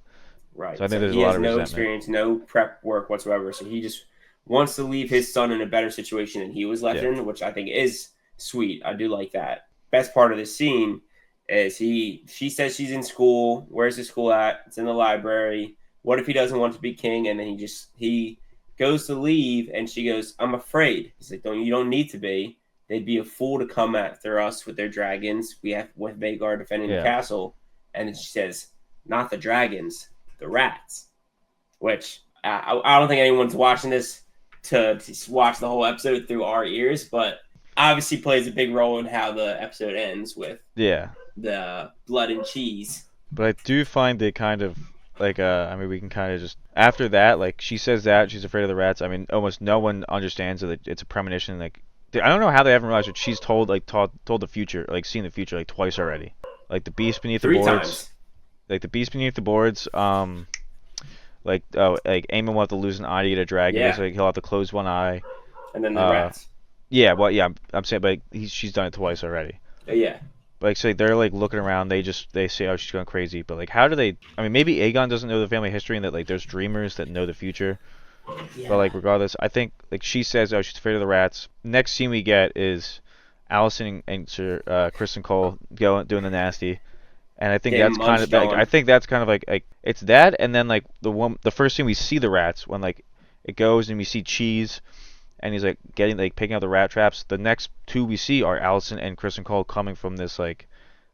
Right. So I think So there's a he lot has of no resentment. experience, no prep work whatsoever. So he just wants to leave his son in a better situation than he was left Yeah. in, which I think is sweet. I do like that. Best part of the scene is she says she's in school. Where's the school at? It's in the library. What if he doesn't want to be king? And then he goes to leave and she goes, "I'm afraid." He's like, you don't need to be. They'd be a fool to come after us with their dragons. We have with Vagar defending the Yeah. castle. And then she says, "Not the dragons, the rats," which I don't think anyone's watching this to watch the whole episode through our ears, but obviously plays a big role in how the episode ends with Yeah. the blood and cheese. But I do find it kind of Like, I mean, we can kind of just after that, like she says that she's afraid of the rats. I mean, almost no one understands that it's a premonition. Like, I don't know how they haven't realized that she's told the future, like seen the future like twice already. Like the beast beneath the Three boards, times. like the beast beneath the boards. Like like Aemon will have to lose an eye to get a dragon. Yeah. Basically, he'll have to close one eye. And then the Uh, rats. yeah, well, yeah, I'm saying, but she's done it twice already. Yeah. Like, so they're like looking around. They say, oh, she's going crazy. But like, how do they? I mean, maybe Aegon doesn't know the family history, and that like there's dreamers that know the future. Yeah. But like, regardless, I think like she says, oh, she's afraid of the rats. Next scene we get is Allison and Sir Kristen Cole doing the nasty, and I think Getting that's kind of munched like on. I think that's kind of like it's that, and then like the first scene we see the rats when like it goes and we see Cheese and he's like picking up the rat traps. The next two we see are Allison and Kristen Cole coming from this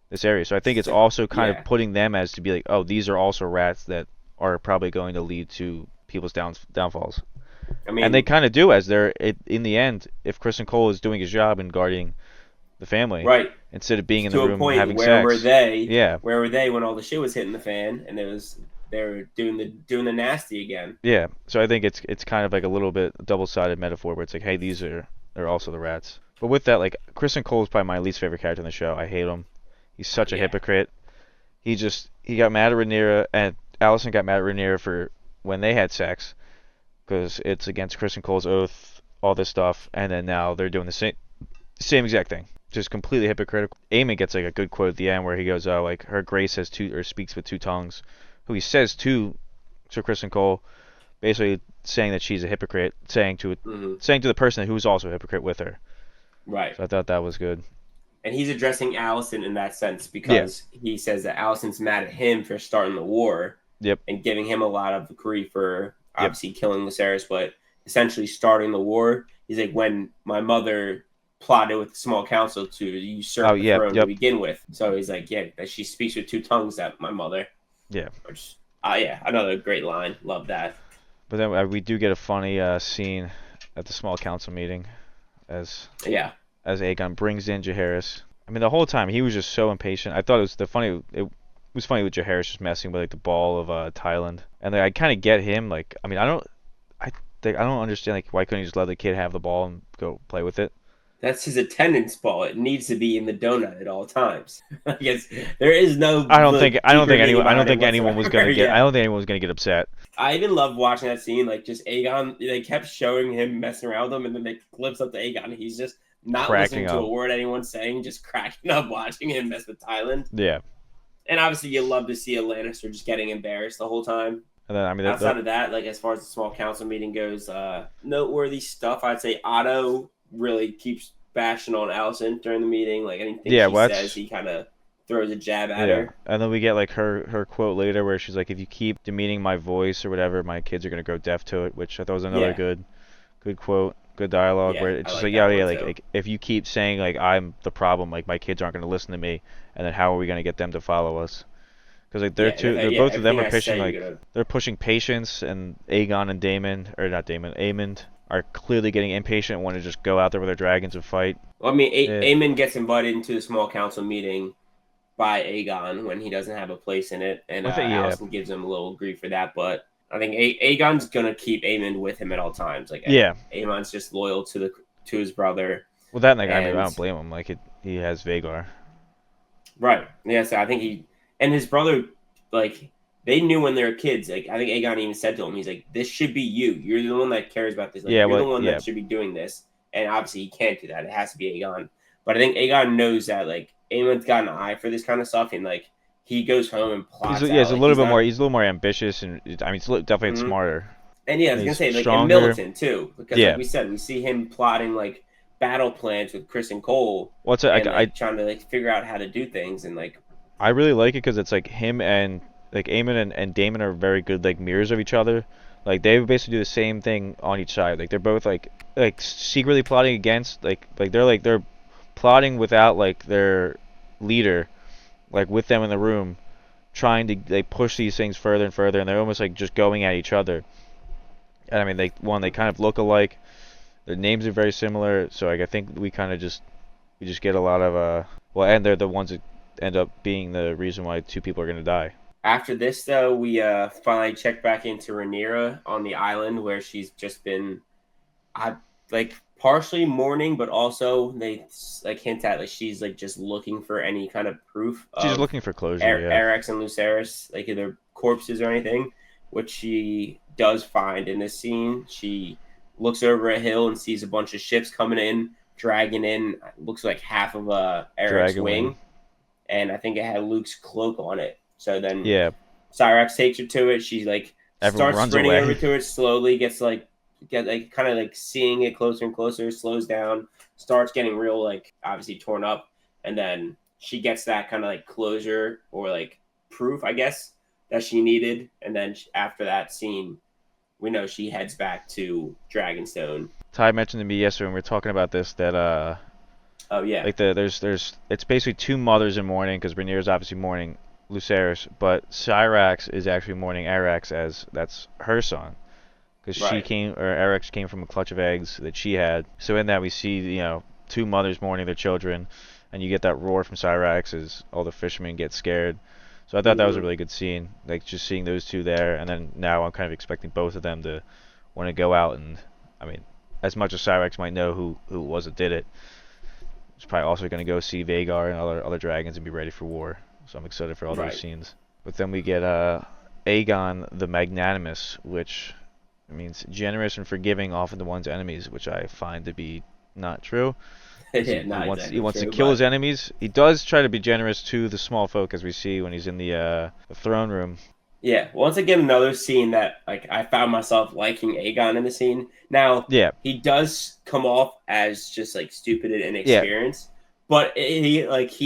this area. So I think it's also kind Yeah. of putting them as to be like, oh, these are also rats that are probably going to lead to people's downfalls. I mean, And they kind of do, as in the end, if Kristen Cole is doing his job and guarding the family right. instead of being in To the a room point, having where sex. were they? Yeah. Where were they when all the shit was hitting the fan and they were doing the nasty again? Yeah. So I think it's kind of like a little bit double-sided metaphor where it's like, hey, they're also the rats. But with that, like Kristen Cole is probably my least favorite character in the show. I hate him. He's such a Yeah. hypocrite. He got mad at Rhaenyra, and Allison got mad at Rhaenyra for when they had sex, because it's against Kristen Cole's oath, all this stuff, and then now they're doing the same exact thing, just completely hypocritical. Aemon gets like a good quote at the end where he goes, "Oh, like her grace has two or speaks with two tongues," who he says to Kristen Cole, basically saying that she's a hypocrite, saying to the person who's also a hypocrite with her. Right. So I thought that was good. And he's addressing Allison in that sense because he says that Allison's mad at him for starting the war. Yep. And giving him a lot of grief for obviously killing Lucerys, but essentially starting the war. He's like, when my mother plotted with the small council to usurp the throne to begin with. So he's like, yeah, that she speaks with two tongues, that my mother. Yeah. Which, yeah, another great line. Love that. But then we do get a funny scene at the small council meeting as Aegon brings in Jaehaerys. I mean, the whole time he was just so impatient. I thought it was funny with Jaehaerys just messing with like the ball of Thailand, and like, I kind of get him. Like, I mean, I don't understand like why couldn't he just let the kid have the ball and go play with it? That's his attendance ball. It needs to be in the donut at all times. I guess there is no. I don't think anyone was gonna get upset. I even loved watching that scene. Like, just Aegon, they kept showing him messing around with him, and then they clips up to Aegon. He's just not listening to a word anyone's saying, just cracking up watching him mess with Thailand. Yeah. And obviously, you love to see a Lannister just getting embarrassed the whole time. And then, I mean, outside of that, like as far as the small council meeting goes, noteworthy stuff. I'd say Otto really keeps bashing on Allison during the meeting. Like anything she says, he kind of throws a jab at her. And then we get like her quote later where she's like, "If you keep demeaning my voice or whatever, my kids are gonna grow deaf to it," which I thought was another good quote, good dialogue. Where it's just like if you keep saying like I'm the problem, like my kids aren't gonna listen to me, and then how are we gonna get them to follow us? Because like both of them are pushing they're pushing patience, and Aegon and Aemond are clearly getting impatient and want to just go out there with their dragons and fight. Well, I mean, Aemond gets invited into the small council meeting by Aegon when he doesn't have a place in it, and Allison gives him a little grief for that. But I think Aegon's gonna keep Aemond with him at all times. Like, Aemon's just loyal to his brother. Well, that I mean, I don't blame him. Like he has Vhagar. Right. Yes, I think he and his brother, like, they knew when they were kids. Like, I think Aegon even said to him, he's like, "This should be you. You're the one that cares about this. Like, you're the one that should be doing this." And obviously, he can't do that. It has to be Aegon. But I think Aegon knows that, like, Aemon's got an eye for this kind of stuff, and like, he goes home and plots. He's a little more ambitious, and I mean, he's definitely smarter. And I was gonna say, like, and militant too, because like we said, we see him plotting like battle plans with Kristen Cole. Trying to like figure out how to do things, and like. I really like it because it's like him and like Aemon and Daemon are very good like mirrors of each other. Like they basically do the same thing on each side. Like they're both like secretly plotting against like they're plotting without like their leader like with them in the room, trying to push these things further and further, and they're almost like just going at each other. And I mean they kind of look alike. Their names are very similar, so like I think we just get a lot of and they're the ones that end up being the reason why two people are going to die. After this, though, we finally checked back into Rhaenyra on the island where she's just been, I like partially mourning, but also they like hint at like she's like just looking for any kind of proof She's just of looking for closure, yeah. Arax and Lucerys, like either corpses or anything, which she does find in this scene. She looks over a hill and sees a bunch of ships coming in, dragging in. Looks like half of Arax's Dragon wing, Wing. and I think it had Luke's cloak on it. So then Yeah, Cyrax takes her to it. She like everyone starts runs sprinting away. over to it slowly, get like kind of like seeing it closer and closer, slows down, starts getting real like obviously torn up, and then she gets that kind of like closure or like proof, I guess, that she needed, and then after that scene, we know she heads back to Dragonstone. Ty mentioned to me yesterday when we were talking about this that Oh yeah, like there's it's basically two mothers in mourning because Rhaenyra's obviously mourning Lucerys, but Syrax is actually mourning Arax as that's her son because she right. came or Arax came from a clutch of eggs that she had. So in that we see two mothers mourning their children, and you get that roar from Syrax as all the fishermen get scared. So I thought that was a Mm-hmm. really good scene, like just seeing those two there, and then now I'm kind of expecting both of them to want to go out and, I mean, as much as Cyrex might know who it was that did it, he's probably also going to go see Vagar and other dragons and be ready for war. So I'm excited for all those Right. scenes. But then we get Aegon the Magnanimous, which means generous and forgiving often to one's enemies, which I find to be not true. 'Cause Yeah, he not wants he exactly wants to true, kill his but enemies. He does try to be generous to the small folk, as we see when he's in the throne room. yeah. Once again, another scene that like I found myself liking Aegon in the scene. Now Yeah, he does come off as just like stupid and yeah, inexperienced, but he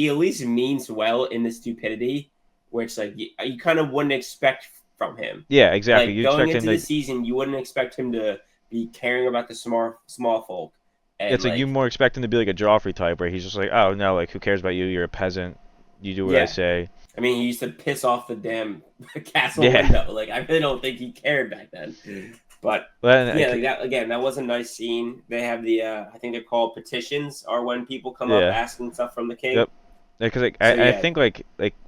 at least means well in the stupidity, which like you kind of wouldn't expect from him. yeah, exactly. Like You going expect him into the to. season, you wouldn't expect him to be caring about the small folk and It's like you like more expect him to be like a Joffrey type, where he's just like, oh no, like who cares about you? You're a peasant. You do what I yeah. say. I mean, he used to piss off the damn castle Yeah. window. Like I really don't think he cared back then. But Well, yeah, like that again. That was a nice scene. They have the I think they're called petitions, are when people come up yeah. asking stuff from the king. Yep. Because like So I yeah, think like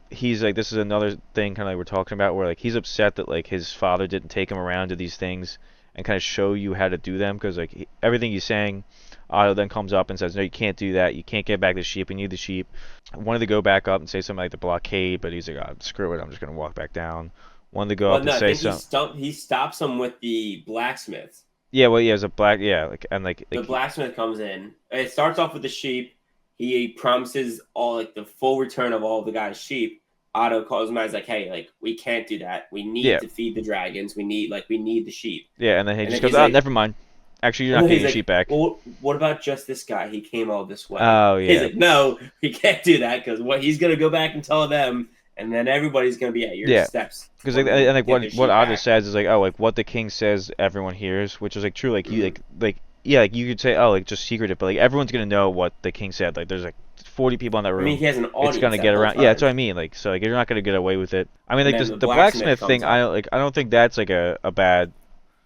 he's like this is another thing kind of like we're talking about where like he's upset that like his father didn't take him around to these things and kind of show you how to do them because like everything he's saying, Otto then comes up and says no you can't do that, you can't get back the sheep, we need the sheep. Wanted to go back up and say something like the blockade, but he's like oh, screw it, I'm just gonna walk back down. Wanted to go well, up and no, I say think some he stops him with the blacksmith. yeah well he has a black yeah like and The like blacksmith comes in. It starts off with the sheep. He promises all like the full return of all the guy's sheep. Otto calls him out. He's like, "Hey, like we can't do that. We need yeah to feed the dragons. We need the sheep." yeah and then he And just then goes he's oh like, never mind, actually you're And not then getting he's your like, sheep back. "Well, what about just this guy? He came all this way." Oh He's yeah. like, "No, he can't do that because what he's gonna go back and tell them, and then everybody's gonna be at your Yeah, steps because when like, they and like get their what sheep Otis back." says is like oh like what the king says everyone hears, which is like true like you Mhm. like yeah like you could say oh like just secretive, but like everyone's gonna know what the king said. Like there's like 40 people in that I mean, room. he has an It's audience gonna that get whole around. Yeah, that's what time, I mean. Like so like you're not gonna get away with it. I mean and like then this the the blacksmith blacksmith thing comes up. I don't think that's like a bad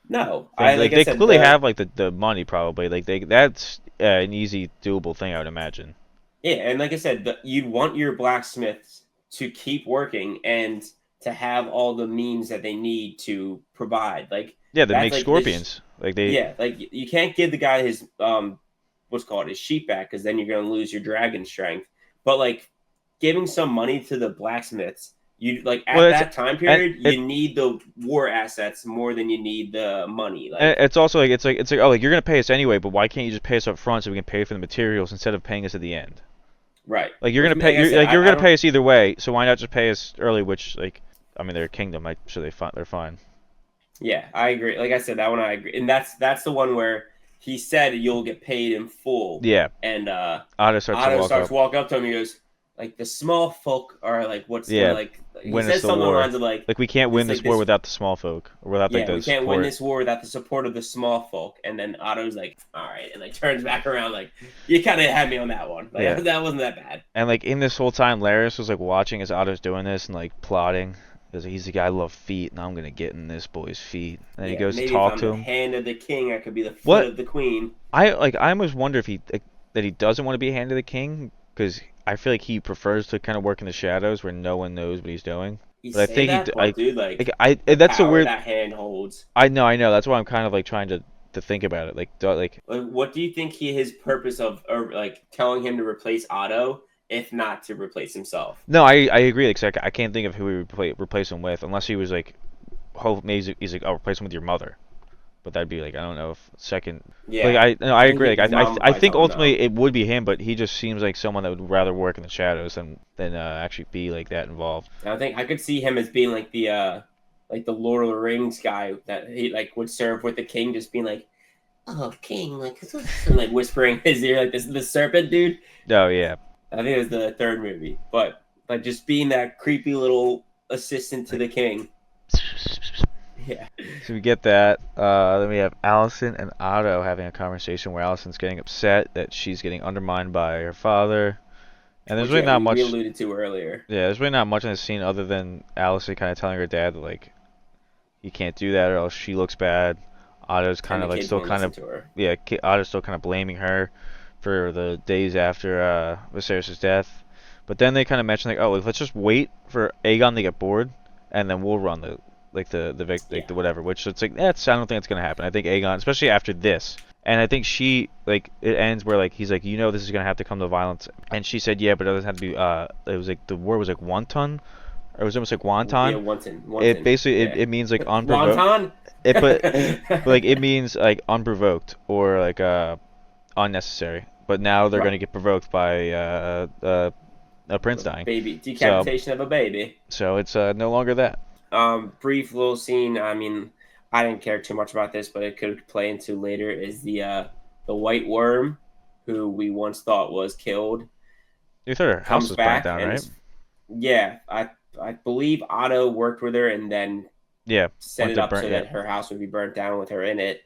No, I thing. like Like I they said, clearly have like the money probably. Like that's an easy doable thing I would imagine. yeah, and like I said, you'd want your blacksmiths to keep working and to have all the means that they need to provide. Like Yeah, they that's make like this. scorpions. Like they Yeah, like you can't give the guy his what's called his sheep back because then you're gonna lose your dragon strength. But like giving some money to the blacksmiths, you like well at it's that time and period, it you need the war assets more than you need the money. And Like it's also like it's like oh like you're gonna pay us anyway, but why can't you just pay us up front so we can pay for the materials instead of paying us at the end? right, Like you're which gonna like pay I said, you're I gonna don't. pay us either way, so why not just pay us early? Which like I mean they're a kingdom, like so they're fine. Yeah, I agree. Like I said, that one I agree, and that's the one where he said you'll get paid in full, Yeah, and Otto starts to Otto walk starts up. to walk up to him. He goes, like the small folk are like what's the Yeah, like. He win us says the something along the war. lines of like Like we can't this win like this war this. without the small folk or without like Yeah, the we can't win support. this war without the support of the small folk. And then Otto's like, all right, and like turns back around like you kind of had me on that one. Like Yeah, that wasn't that bad. and like in this whole time, Laris was like watching as Otto's doing this and like plotting. Because he's the guy I love feet, and I'm gonna get in this boy's feet. And then he Yeah, goes to maybe if talk I'm to the him. hand of the king, I could be the foot What of the queen. I almost wonder if he like, that he doesn't want to be Hand of the King because I feel like he prefers to kind of work in the shadows where no one knows what he's doing. You But I say think that, but dude, and the that's a power weird. that hand holds. I know. That's why I'm kind of like trying to think about it. Like Like, what do you think his purpose of, or like telling him to replace Otto, if not to replace himself? no, I agree. Like, I can't think of who we would replace him with unless he was like, hope maybe he's like, I'll replace him with your mother. But that'd be like, I don't know if second. Like Yeah, I I think agree. that Like his mom would I probably think tell him no. ultimately it would be him, but he just seems like someone that would rather work in the shadows than actually be like that involved. And I think I could see him as being like the Lord of the Rings guy that he like would serve with the king, just being like, "Oh, king," like and, like whispering in his ear like this the serpent dude. Oh yeah. I think it was the third movie, but like just being that creepy little assistant to Like, the king. Yeah. so we get that. Then we have Allison and Otto having a conversation where Allison's getting upset that she's getting undermined by her father. And there's Which really yeah, not we much. alluded to earlier. Yeah, there's really not much in the scene other than Allison kind of telling her dad that like he can't do that or else she looks bad. Otto's And kind the of like kids still won't kind listen of to her. yeah, Otto's still kind of blaming her for the days after Viserys' death. But then they kind of mention like, oh, like, let's just wait for Aegon to get bored, and then we'll run Yeah. the whatever. Which it's like I don't think that's gonna happen. I think Aegon, especially after this, and I think she like it ends where like he's like, this is gonna have to come to violence, and she said, yeah, but it doesn't have to be. It was like the word was like wonton, or it was almost like Yeah, wonton. It Wonton. basically Yeah. it means like unprovoked. Wonton? It but like it means like unprovoked or like unnecessary. But now they're gonna Right. get provoked by a prince dying. Baby So decapitation of a baby. it's no longer that. Brief little scene. I mean, I didn't care too much about this, but it could play into later. Is the White Worm, who we once thought was killed, You thought her house comes was burnt back down, and right? is yeah. I believe Otto worked with her and then Yeah, set went it to up burn. so Yeah, that her house would be burnt down with her in it.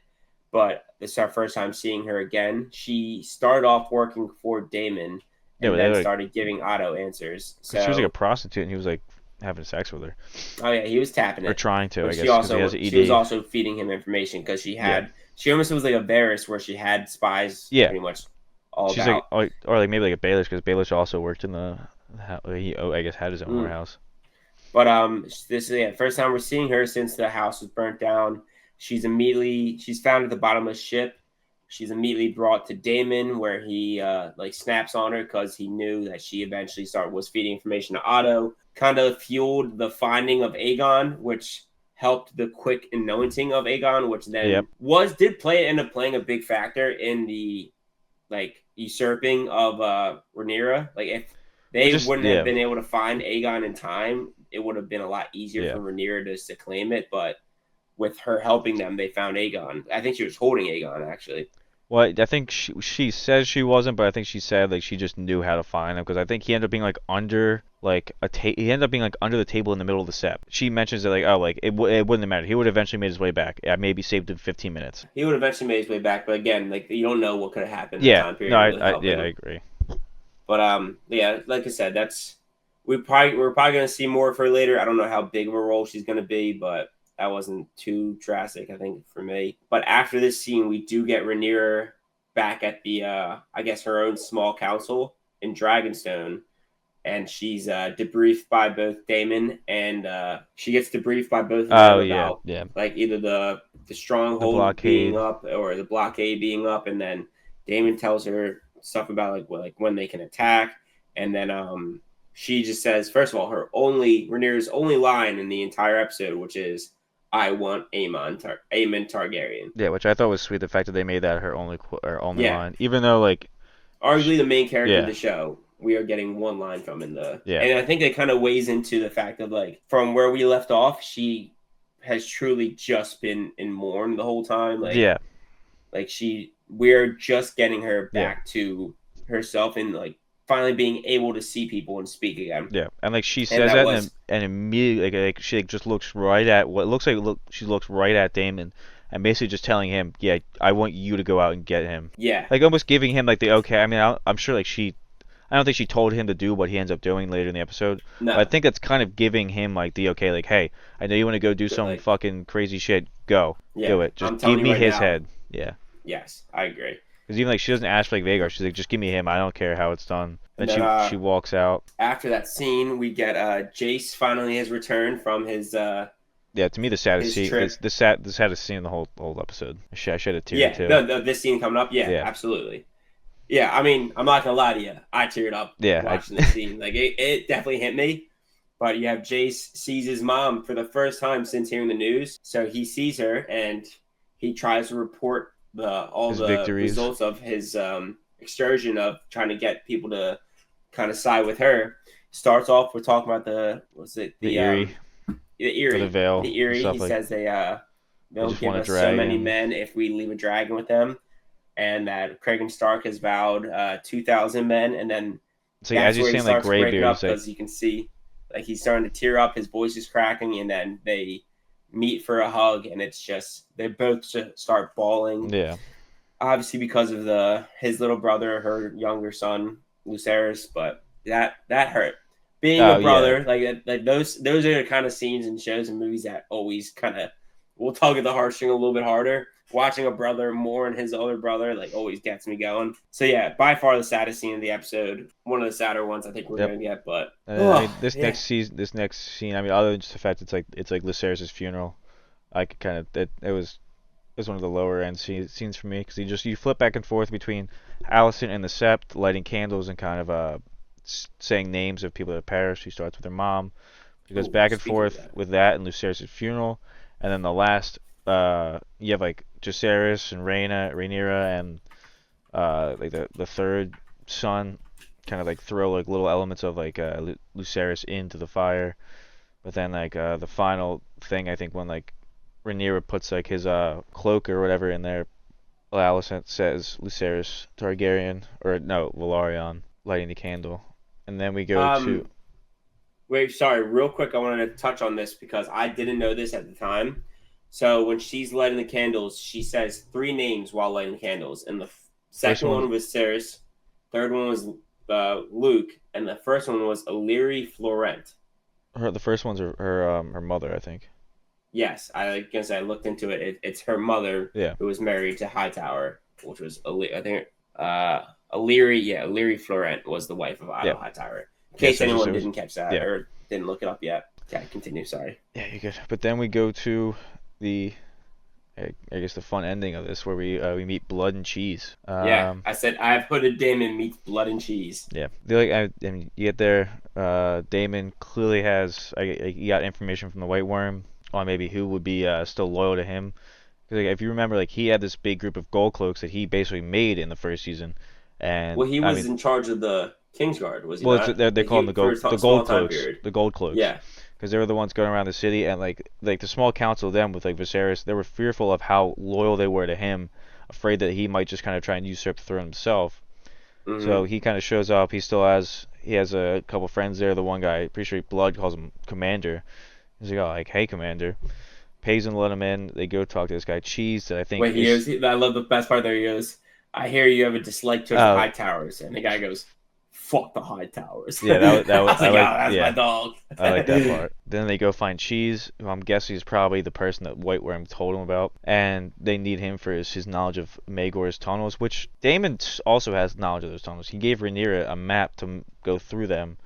But it's our first time seeing her again. She started off working for Damon yeah, but and they then like started giving Otto answers. because she was like a So, prostitute and he was like having sex with her oh yeah, he was tapping or it, trying to, but I guess, because he has an she was ED. also feeding him information because Yeah, she almost was like a Varys where she had spies yeah. pretty much all She's like about. or like maybe like a Baelish because Baelish also worked in he I guess had his own Mm. whorehouse. But this is first time we're seeing her since the house was burnt down. She's found at the bottom of the ship. She's immediately brought to Damon, where he like snaps on her because he knew that she eventually was feeding information to Otto. Kind of fueled the finding of Aegon, which helped the quick anointing of Aegon, which Yep. then end up playing a big factor in the like usurping of Rhaenyra. Like if Which they is wouldn't have yeah, been able to find Aegon in time, it would have been a lot easier yeah. for Rhaenyra to claim it. But with her helping them, they found Aegon. I think she was holding Aegon actually. Well, I think she says she wasn't, but I think she said like she just knew how to find him because I think he ended up being like under like he ended up being like under the table in the middle of the set. She mentions that like oh like it wouldn't have mattered. He would have eventually made his way back. Yeah, maybe saved him 15 minutes. He would eventually made his way back, but again, like you don't know what could have happened in the Yeah, time no, period really helping I him. agree. But yeah, like I said, we're probably gonna see more of her later. I don't know how big of a role she's gonna be, but that wasn't too drastic, I think, for me. But after this scene, we do get Rhaenyra back at the I guess her own small council in Dragonstone, and she's debriefed by both Damon and she gets debriefed by both of them Oh yeah, about yeah. like either the The stronghold being blockade. up or the blockade being up, and then Damon tells her stuff about like when they can attack, and then she just says first of all Rhaenyra's only line in the entire episode, which is I want Aemon Targaryen. Yeah, which I thought was sweet. The fact that they made that her only Yeah, line, even though like arguably the main character of yeah, the show. We are getting one line from yeah, and I think it kind of weighs into the fact of like from where we left off, she has truly just been in mourn the whole time. yeah, We're just getting her yeah. back to herself and like finally being able to see people and speak again. Yeah, and like she And says that that, was and immediately like she like, just looks right at what looks like she looks right at Damon, and basically just telling him, yeah, I want you to go out and get him, yeah, like almost giving him like the okay. I mean, I'm sure like I don't think she told him to do what he ends up doing later in the episode, but I no, think that's kind of giving him like the okay, like hey, I know you want to go do some like fucking crazy shit, go yeah, do it, I'm just give telling you me right his now. head, yeah, Yes, I agree. Because even like she doesn't ask for like Vagar. She's like, just give me him. I don't care how it's done. And Then then she walks out. after that scene, we get Jace finally has returned from Yeah, to me the saddest his scene, trip. the saddest scene in the whole episode. I shed a tear Yeah, too. this scene coming up. Yeah, Yeah, absolutely. Yeah, I mean, I'm not gonna lie to you. I teared up yeah, watching this scene. Like it definitely hit me. But you have Jace sees his mom for the first time since hearing the news. So he sees her and he tries to report all his the victories. results of his excursion of trying to get people to kind of side with her. Starts off with talking about the Eerie, the Eerie, or the Veil, the Eerie. stuff He like. says they'll just give want a us so many dragon. men if we leave a dragon with them, and that Craig Stark has vowed 2,000 men, and then It's like as that's you're where he saying, like starts breaking Greybeard. up He's like, because you can see like he's starting to tear up, his voice is cracking, and then they meet for a hug, and it's just they both just start bawling. yeah, Obviously because of his little brother, her younger son, Lucerys, but that hurt. Being a oh yeah, brother, like those are the kind of scenes and shows and movies that always kind of will tug at the heartstring a little bit harder. Watching a brother mourn his older brother like always gets me going. So yeah, by far the saddest scene of the episode. One of the sadder ones I think we're yep. gonna get. But I mean, yeah. this next scene. I mean, other than just the fact it's like Lucerys' funeral. I could kind of it was one of the lower end scenes for me because you flip back and forth between Allison and the Sept lighting candles and kind of saying names of people that perished. She starts with her mom. She goes back and Speaking of forth that, with that and Lucerys' funeral, and then the last you have like Jacaerys and Rhaenyra and like the third son kind of like throw like little elements of like Lucerys into the fire, but then like the final thing I think when like Rhaenyra puts like his cloak or whatever in there, Alicent says Lucerys Targaryen or no Velaryon lighting the candle, and then we go to. um, wait, sorry, real quick, I wanted to touch on this because I didn't know this at the time. So when she's lighting the candles, she says three names while lighting the candles, and the First second one, one was Cersei, third one was Luke, and the first one was Illyri Florent. the first one's her mother, I think. Yes, I guess I looked into it. It's her mother Yeah. who was married to Hightower, which was I think Illyri. Yeah, Illyri Florent was the wife of Otto Yeah. Hightower. In Yeah, case so anyone it was, didn't catch that yeah. or didn't look it up yet. Okay, continue. Sorry. Yeah, you're good. But then we go to the, I guess the fun ending of this where we meet Blood and Cheese. Yeah, I said I've hooded Damon meets blood and cheese. Yeah, they like I mean you get there. Damon clearly has he got information from the White Worm on maybe who would be still loyal to him. Because like, if you remember, like he had this big group of gold cloaks that he basically made in the first season, and Well, he I was mean, in charge of the Kingsguard, was he well, it's not? they call them For a the small gold time cloaks, period. the gold cloaks, Yeah. because they were the ones going around the city, and like the small council of them with like Viserys, they were fearful of how loyal they were to him, afraid that he might just kind of try and usurp the throne himself. Mm-hmm. So he kind of shows up. He has a couple friends there. The one guy, pretty sure Blood calls him Commander. He's like, oh, like, hey, Commander. Pays him to let him in. They go talk to this guy Cheese that I think Wait, I love the best part there. He goes, I hear you have a dislike towards the High Towers. And the guy goes, fuck the High Towers. Yeah, that was I was like, oh, that's my dog. I like that part. Then they go find Cheese, who I'm guessing is probably the person that White Worm told him about, and they need him for his knowledge of Maegor's tunnels, which Daemon also has knowledge of those tunnels. He gave Rhaenyra a map to go through them,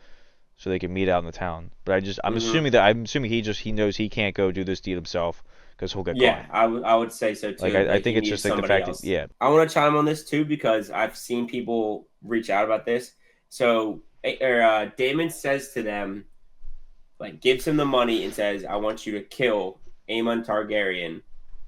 so they can meet out in the town. But I'm assuming he knows he can't go do this deed himself because he'll get Yeah, caught. I would say so too. Like I think it's just like the fact that yeah. I want to chime on this too because I've seen people reach out about this. So Daemon says to them, like gives him the money and says, "I want you to kill Aemon Targaryen.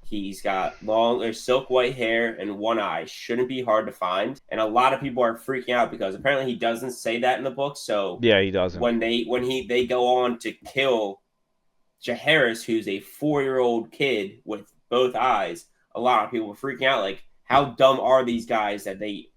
He's got long or silk white hair and one eye. Shouldn't be hard to find." And a lot of people are freaking out because apparently he doesn't say that in the book. So Yeah, he doesn't. when they go on to kill Jaehaerys, who's a 4-year-old kid with both eyes, a lot of people were freaking out. Like, how dumb are these guys that they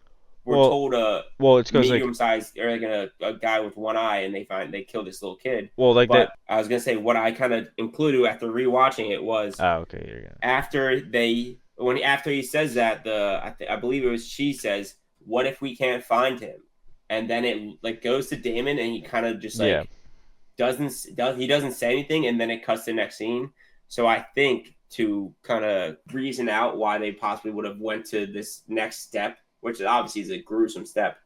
were told a it's because medium sized or like a guy with one eye, and they kill this little kid. Well, like but that. I was gonna say what I kind of included after rewatching it was Okay, you're gonna. After he says that I believe it was she says, "What if we can't find him?" And then it like goes to Daemon, and he kind of just like doesn't say anything, and then it cuts to the next scene. So I think to kind of reason out why they possibly would have went to this next step which obviously is a gruesome step.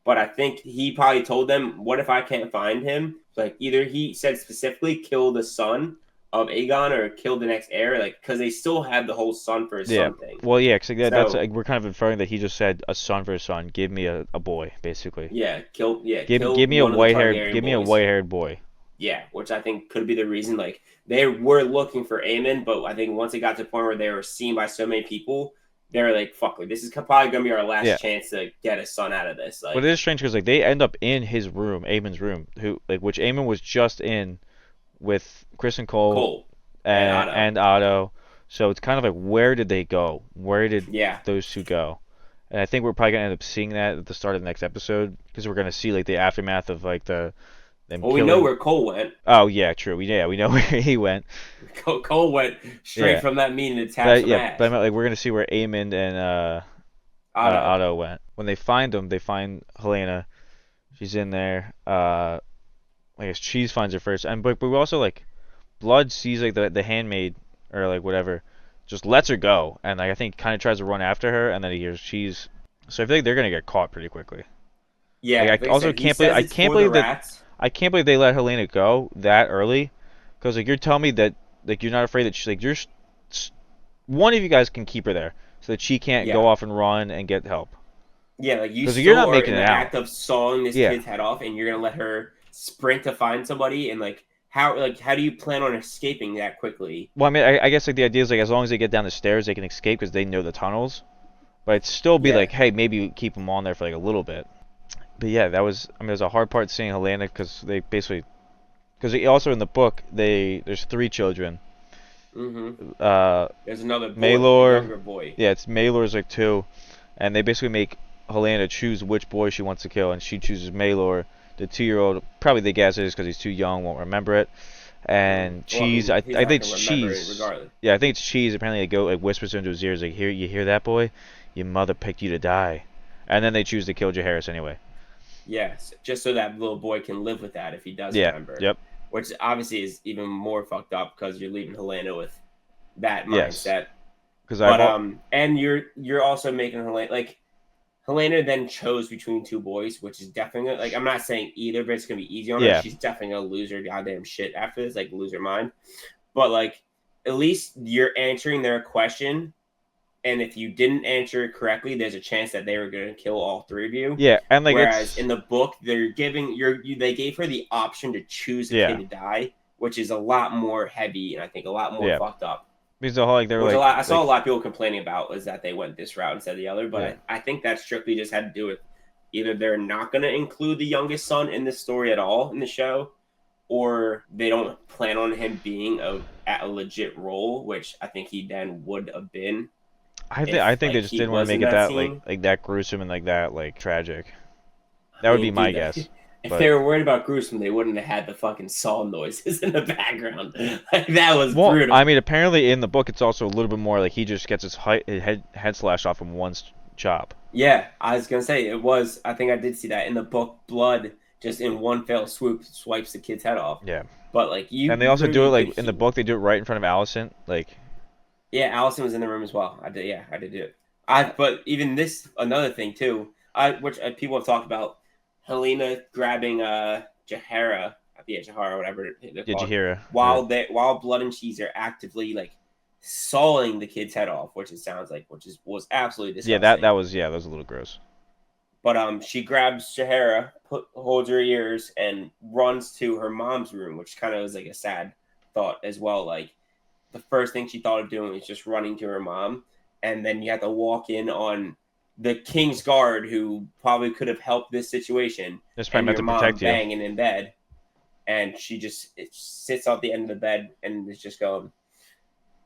But I think he probably told them, what if I can't find him? Like, either he said specifically kill the son of Aegon or kill the next heir, like, because they still have the whole son for his Yeah. son thing. Well, yeah, because that's So, we're kind of inferring that he just said a son for a son. Give me a boy, basically. kill Give me a one of the give Targaryen me a boys. white-haired boy. Yeah, which I think could be the reason. Like, they were looking for Aemon, but I think once it got to the point where they were seen by so many people, they were like, "Fuck, this is probably gonna be our Yeah. last chance to get a son out of this." But it is strange because like they end up in his room, Aemon's room, which Aemon was just in with Chris and Cole Cole and Otto. and Otto. So it's kind of like, where did they go? Where did Yeah, those two go? And I think we're probably gonna end up seeing that at the start of the next episode because we're gonna see like the aftermath of like them well, we killing. know where Cole went. Oh yeah, true. We know where he went. Cole went straight Yeah. from that meeting to tap some ass. But I meant, like we're gonna see where Aemon and Otto went. When they find them, they find Helena. She's in there. I guess Cheese finds her first, and but we also like Blood sees like the handmaid or like whatever, just lets her go, and like I think kind of tries to run after her, and then he hears Cheese. So I feel like they're gonna get caught pretty quickly. Yeah, Like, I also can't believe I can't believe they let Helena go that early, because like you're telling me that like you're not afraid that she, like one of you guys can keep her there so that she can't go off and run and get help. Yeah, like you still you're not are making in it the out. act of sawing this kid's head off, and you're gonna let her sprint to find somebody, and like how do you plan on escaping that quickly? Well, I mean, I guess like the idea is like as long as they get down the stairs, they can escape because they know the tunnels. But it'd still be like, hey, maybe keep them on there for like a little bit. But yeah, that was, I mean, it was a hard part seeing Helena because they basically, because also in the book there's 3 children. There's another boy, Maelor, younger boy. Yeah, it's Maelor's like 2, and they basically make Helena choose which boy she wants to kill, and she chooses Maelor, the 2-year-old. Probably they guess it is because he's too young, won't remember it. And Cheese, I think it's Cheese. Yeah, I think it's Cheese. Apparently, they go like whispers into his ears, like, you hear that, boy? Your mother picked you to die. And then they choose to kill Jaehaerys anyway. Yes, just so that little boy can live with that if he does remember. Yep. Which obviously is even more fucked up because you're leaving Helena with that mindset. And you're also making Helena like Helena then chose between 2 boys, which is definitely like I'm not saying either, but it's gonna be easy on her. She's definitely gonna lose her goddamn shit after this, like lose her mind. But like at least you're answering their question. And if you didn't answer it correctly, there's a chance that they were going to kill all 3 of you. Yeah, and like whereas in the book, they're giving they gave her the option to choose a kid to die, which is a lot more heavy and I think a lot more fucked up. Because the whole like they were like, I saw a lot of people complaining about was that they went this route instead of the other, but I think that strictly just had to do with either they're not going to include the youngest son in this story at all in the show, or they don't plan on him being a legit role, which I think he then would have been. I think they just didn't want to make it that like that gruesome and like that like tragic. That would be my guess. If they were worried about gruesome, they wouldn't have had the fucking saw noises in the background. Like that was brutal. I mean, apparently in the book it's also a little bit more like he just gets his head slashed off in one chop. Yeah, I was gonna say it was. I think I did see that in the book. Blood just in one fell swoop swipes the kid's head off. Yeah, but like and they also do it like in the book. They do it right in front of Alicent. Like, yeah, Alicent was in the room as well. I did. Yeah, I did do it. But even this another thing too. Which people have talked about. Helena grabbing Jaehaera, Jaehaera, whatever. Jaehaera. While Blood and Cheese are actively like sawing the kid's head off, which it sounds like, was absolutely disgusting. Yeah, that was a little gross. But she grabs Jaehaera, holds her ears, and runs to her mom's room, which kind of was like a sad thought as well. Like the first thing she thought of doing was just running to her mom, and then you have to walk in on the King's Guard, who probably could have helped this situation. Just probably meant to protect you. Banging in bed, and she just sits at the end of the bed and is just going,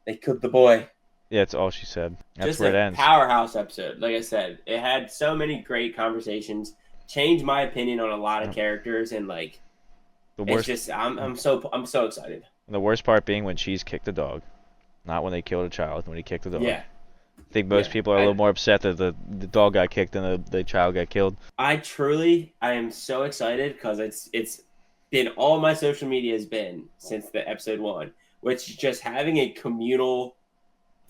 "They killed the boy." Yeah, that's all she said. That's just where it ends. Powerhouse episode. Like I said, it had so many great conversations. Changed my opinion on a lot of characters, and like it's just I'm so excited. And the worst part being when Cheese kicked the dog, not when they killed a child. When he kicked the dog. Yeah. I think most people are a little more upset that the dog got kicked than the child got killed. I am so excited because it's been all my social media has been since the episode 1, which is just having a communal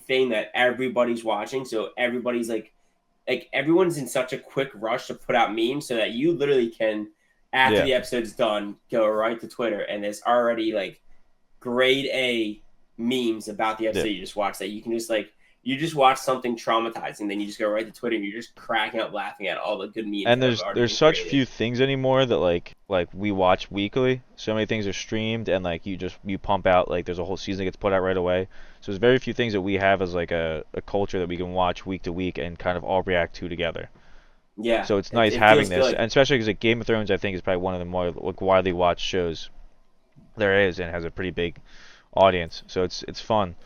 thing that everybody's watching. So everybody's like like everyone's in such a quick rush to put out memes so that you literally can, after Yeah, the episode's done, go right to Twitter and there's already like grade A memes about the yeah. episode you just watched that you can just like you just watch something traumatizing, then you just go right to Twitter and you're just cracking up laughing at all the good memes And that have already there's been such created. few things anymore that like we watch weekly. So many things are streamed and like you pump out like there's a whole season that gets put out right away. So there's very few things that we have as like a culture that we can watch week to week and kind of all react to together. Yeah, So it's it, nice it having feels this, good. and especially because like Game of Thrones I think is probably one of the more like widely watched shows there is and has a pretty big audience. So it's fun.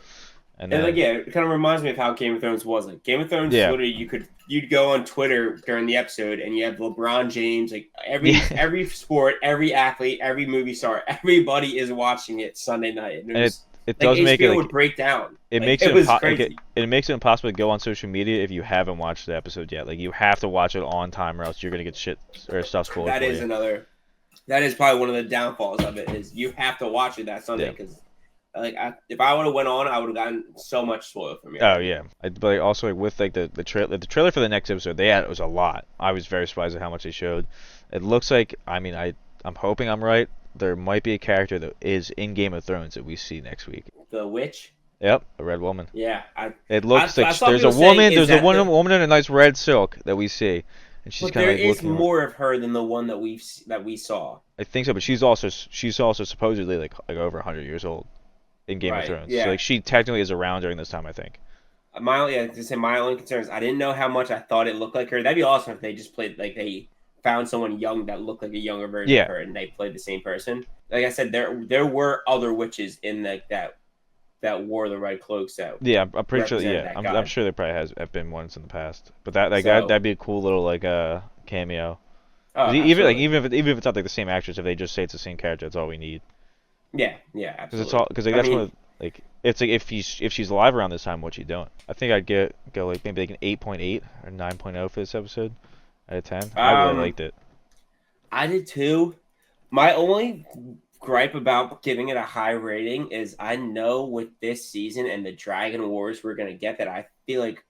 And And like then yeah, it kind of reminds me of how Game of Thrones was. Like Game of Thrones, yeah. literally, you'd go on Twitter during the episode, and you have LeBron James, like Yeah. every sport, every athlete, every movie star, everybody is watching it Sunday night, and it And was it like does make it HBO would like break down. it Like makes it it, was like crazy. it makes it impossible to go on social media if you haven't watched the episode yet. Like you have to watch it on time or else you're gonna get shit or stuff spoiled That for is you. another. That is probably one of the downfalls of it is you have to watch it that Sunday Yeah. because if I would have went on, I would have gotten so much spoiled from me Oh already. yeah. But like, also like with like the trailer for the next episode they had it was a lot. I was very surprised at how much they showed. It looks like I mean I'm hoping I'm right. There might be a character that is in Game of Thrones that we see next week. The witch, Yep, a red woman. yeah, It looks like I saw people saying is there's a that woman in a nice red silk that we see, and she's but kind of there like is looking around. more of her than the one that we saw. I think so, but she's also supposedly like over 100 years old in Game of Right. Thrones. So Yeah. like she technically is around during this time, I think. My only concern is I didn't know how much I thought it looked like her. That'd be awesome if they just played like they found someone young that looked like a younger version of Yeah, her and they played the same person. Like I said, there were other witches in like that wore the red cloaks that yeah, I'm pretty sure. represented Yeah, that I'm god. sure there probably has have been ones in the past, but that like So, that'd be a cool little like cameo. oh, 'Cause absolutely. even if it's not like the same actress, if they just say it's the same character, that's all we need. Yeah, yeah, Because it's all absolutely. because like I that's one mean, of like it's like if she's alive around this time, what's she doing? I think I'd go like maybe like an 8.8 or 9.0 for this episode out of 10. I really um, liked it. I did too. My only gripe about giving it a high rating is I know with this season and the Dragon Wars we're gonna get that I feel like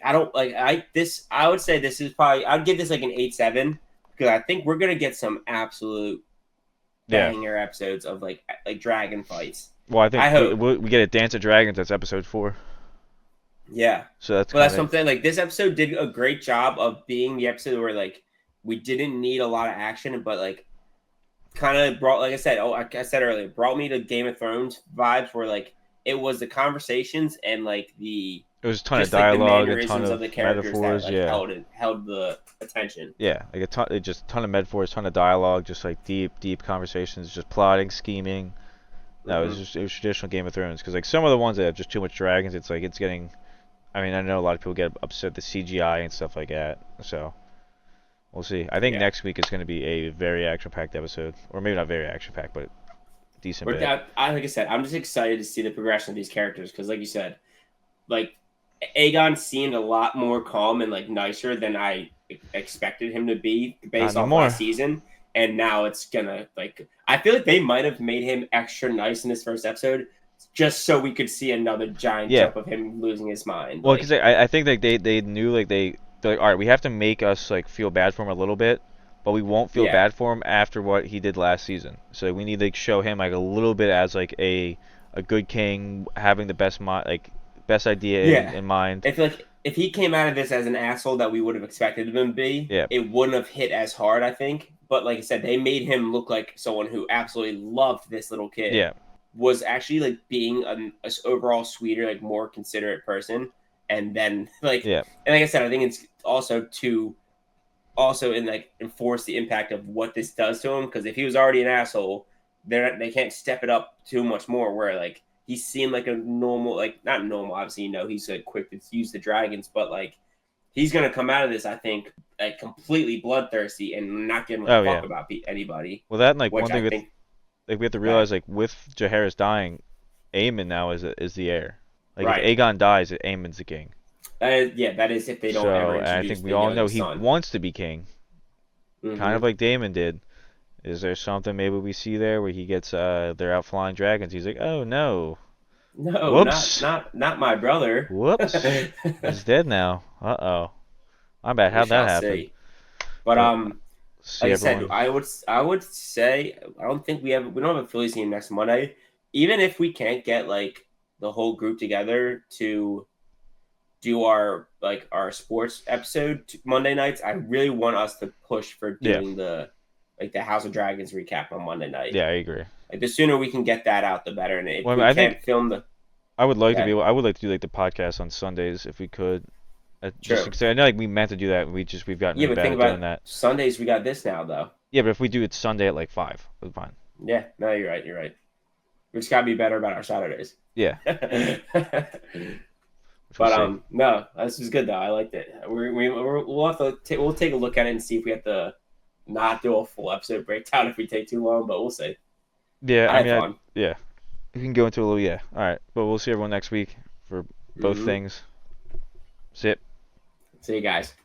I don't like I would say this is probably I'd give this like an 8-7 because I think we're gonna get some absolute Yeah. banger episodes of like dragon fights. Well, I think I hope. we get a Dance of Dragons. That's episode 4. Yeah. So that's Well, kind that's of something like this episode did a great job of being the episode where like we didn't need a lot of action, but like kind of brought, like I said, like I said earlier, brought me to Game of Thrones vibes where like it was the conversations and like the it was a ton of just like the dialogue, a ton mannerisms of of the characters that metaphors. like Yeah. held the attention. Yeah, like just a ton of metaphors, ton of dialogue, just like deep conversations, just plotting, scheming. No, Hmm. it was traditional Game of Thrones because like some of the ones that have just too much dragons, it's like it's getting. I mean, I know a lot of people get upset with the CGI and stuff like that. So we'll see. I think Yeah, next week is going to be a very action-packed episode, or maybe not very action-packed, but decent but bit. like I said, I'm just excited to see the progression of these characters because, like you said, like Aegon seemed a lot more calm and like nicer than I expected him to be Not based off last anymore. season. And now it's gonna like I feel like they might have made him extra nice in this first episode just so we could see another giant Yeah. jump of him losing his mind. Well, because Like I think like they knew like they're like all right, we have to make us like feel bad for him a little bit, but we won't feel yeah, bad for him after what he did last season. So we need to like, show him like a little bit as like a good king having the best idea yeah. in mind. I feel like if he came out of this as an asshole that we would have expected him to be, Yeah. it wouldn't have hit as hard, I think. But like I said, they made him look like someone who absolutely loved this little kid. Yeah. Was actually like being an overall sweeter, like more considerate person, and then Yeah. and like I said, I think it's also to also in like enforce the impact of what this does to him because if he was already an asshole, they can't step it up too much more. Where like he seemed like a normal, like not normal, obviously he's like quick to use the dragons, but like he's gonna come out of this, I think, like completely bloodthirsty and not giving a Oh fuck yeah. about anybody, Well, that and like which one I thing with think like we have to that realize like with Jaehaerys dying, Aemon now is the heir. Like if right. Aegon dies, Aemon's the king. That is if they don't ever So, and I introduce think we all know the he son. wants to be king, kind of Hmm. like Daemon did. Is there something maybe we see there where he gets they're out flying dragons? He's like, oh no, No, whoops, not my brother. whoops, he's dead now. Uh-oh. My bad. We How'd that shall happen? see. But But see like I said, everyone. I would say I don't think we don't have a Phillies game next Monday. Even if we can't get like the whole group together to do our sports episode Monday nights, I really want us to push for Yeah, doing the House of Dragons recap on Monday night. yeah, I agree. Like the sooner we can get that out, the better. And if Well, I mean, we I think can't film the I would like to be yeah, able. I would like to do like the podcast on Sundays if we could. Just true. because I know like we meant to do that, we've gotten Yeah, really but bad think at doing about that. Sundays. We got this now, though. Yeah, but if we do it Sunday at like 5, that's fine. Yeah, no, you're right. You're right. We just gotta be better about our Saturdays. Yeah, but which we'll see. no, this was good though. I liked it. We'll have to we'll take a look at it and see if we have to not do a full episode breakdown if we take too long. But we'll see. Yeah, I I had mean, fun. yeah, we can go into a little. Yeah, all right, but we'll see everyone next week for both Mm-hmm. things. See ya. See you guys.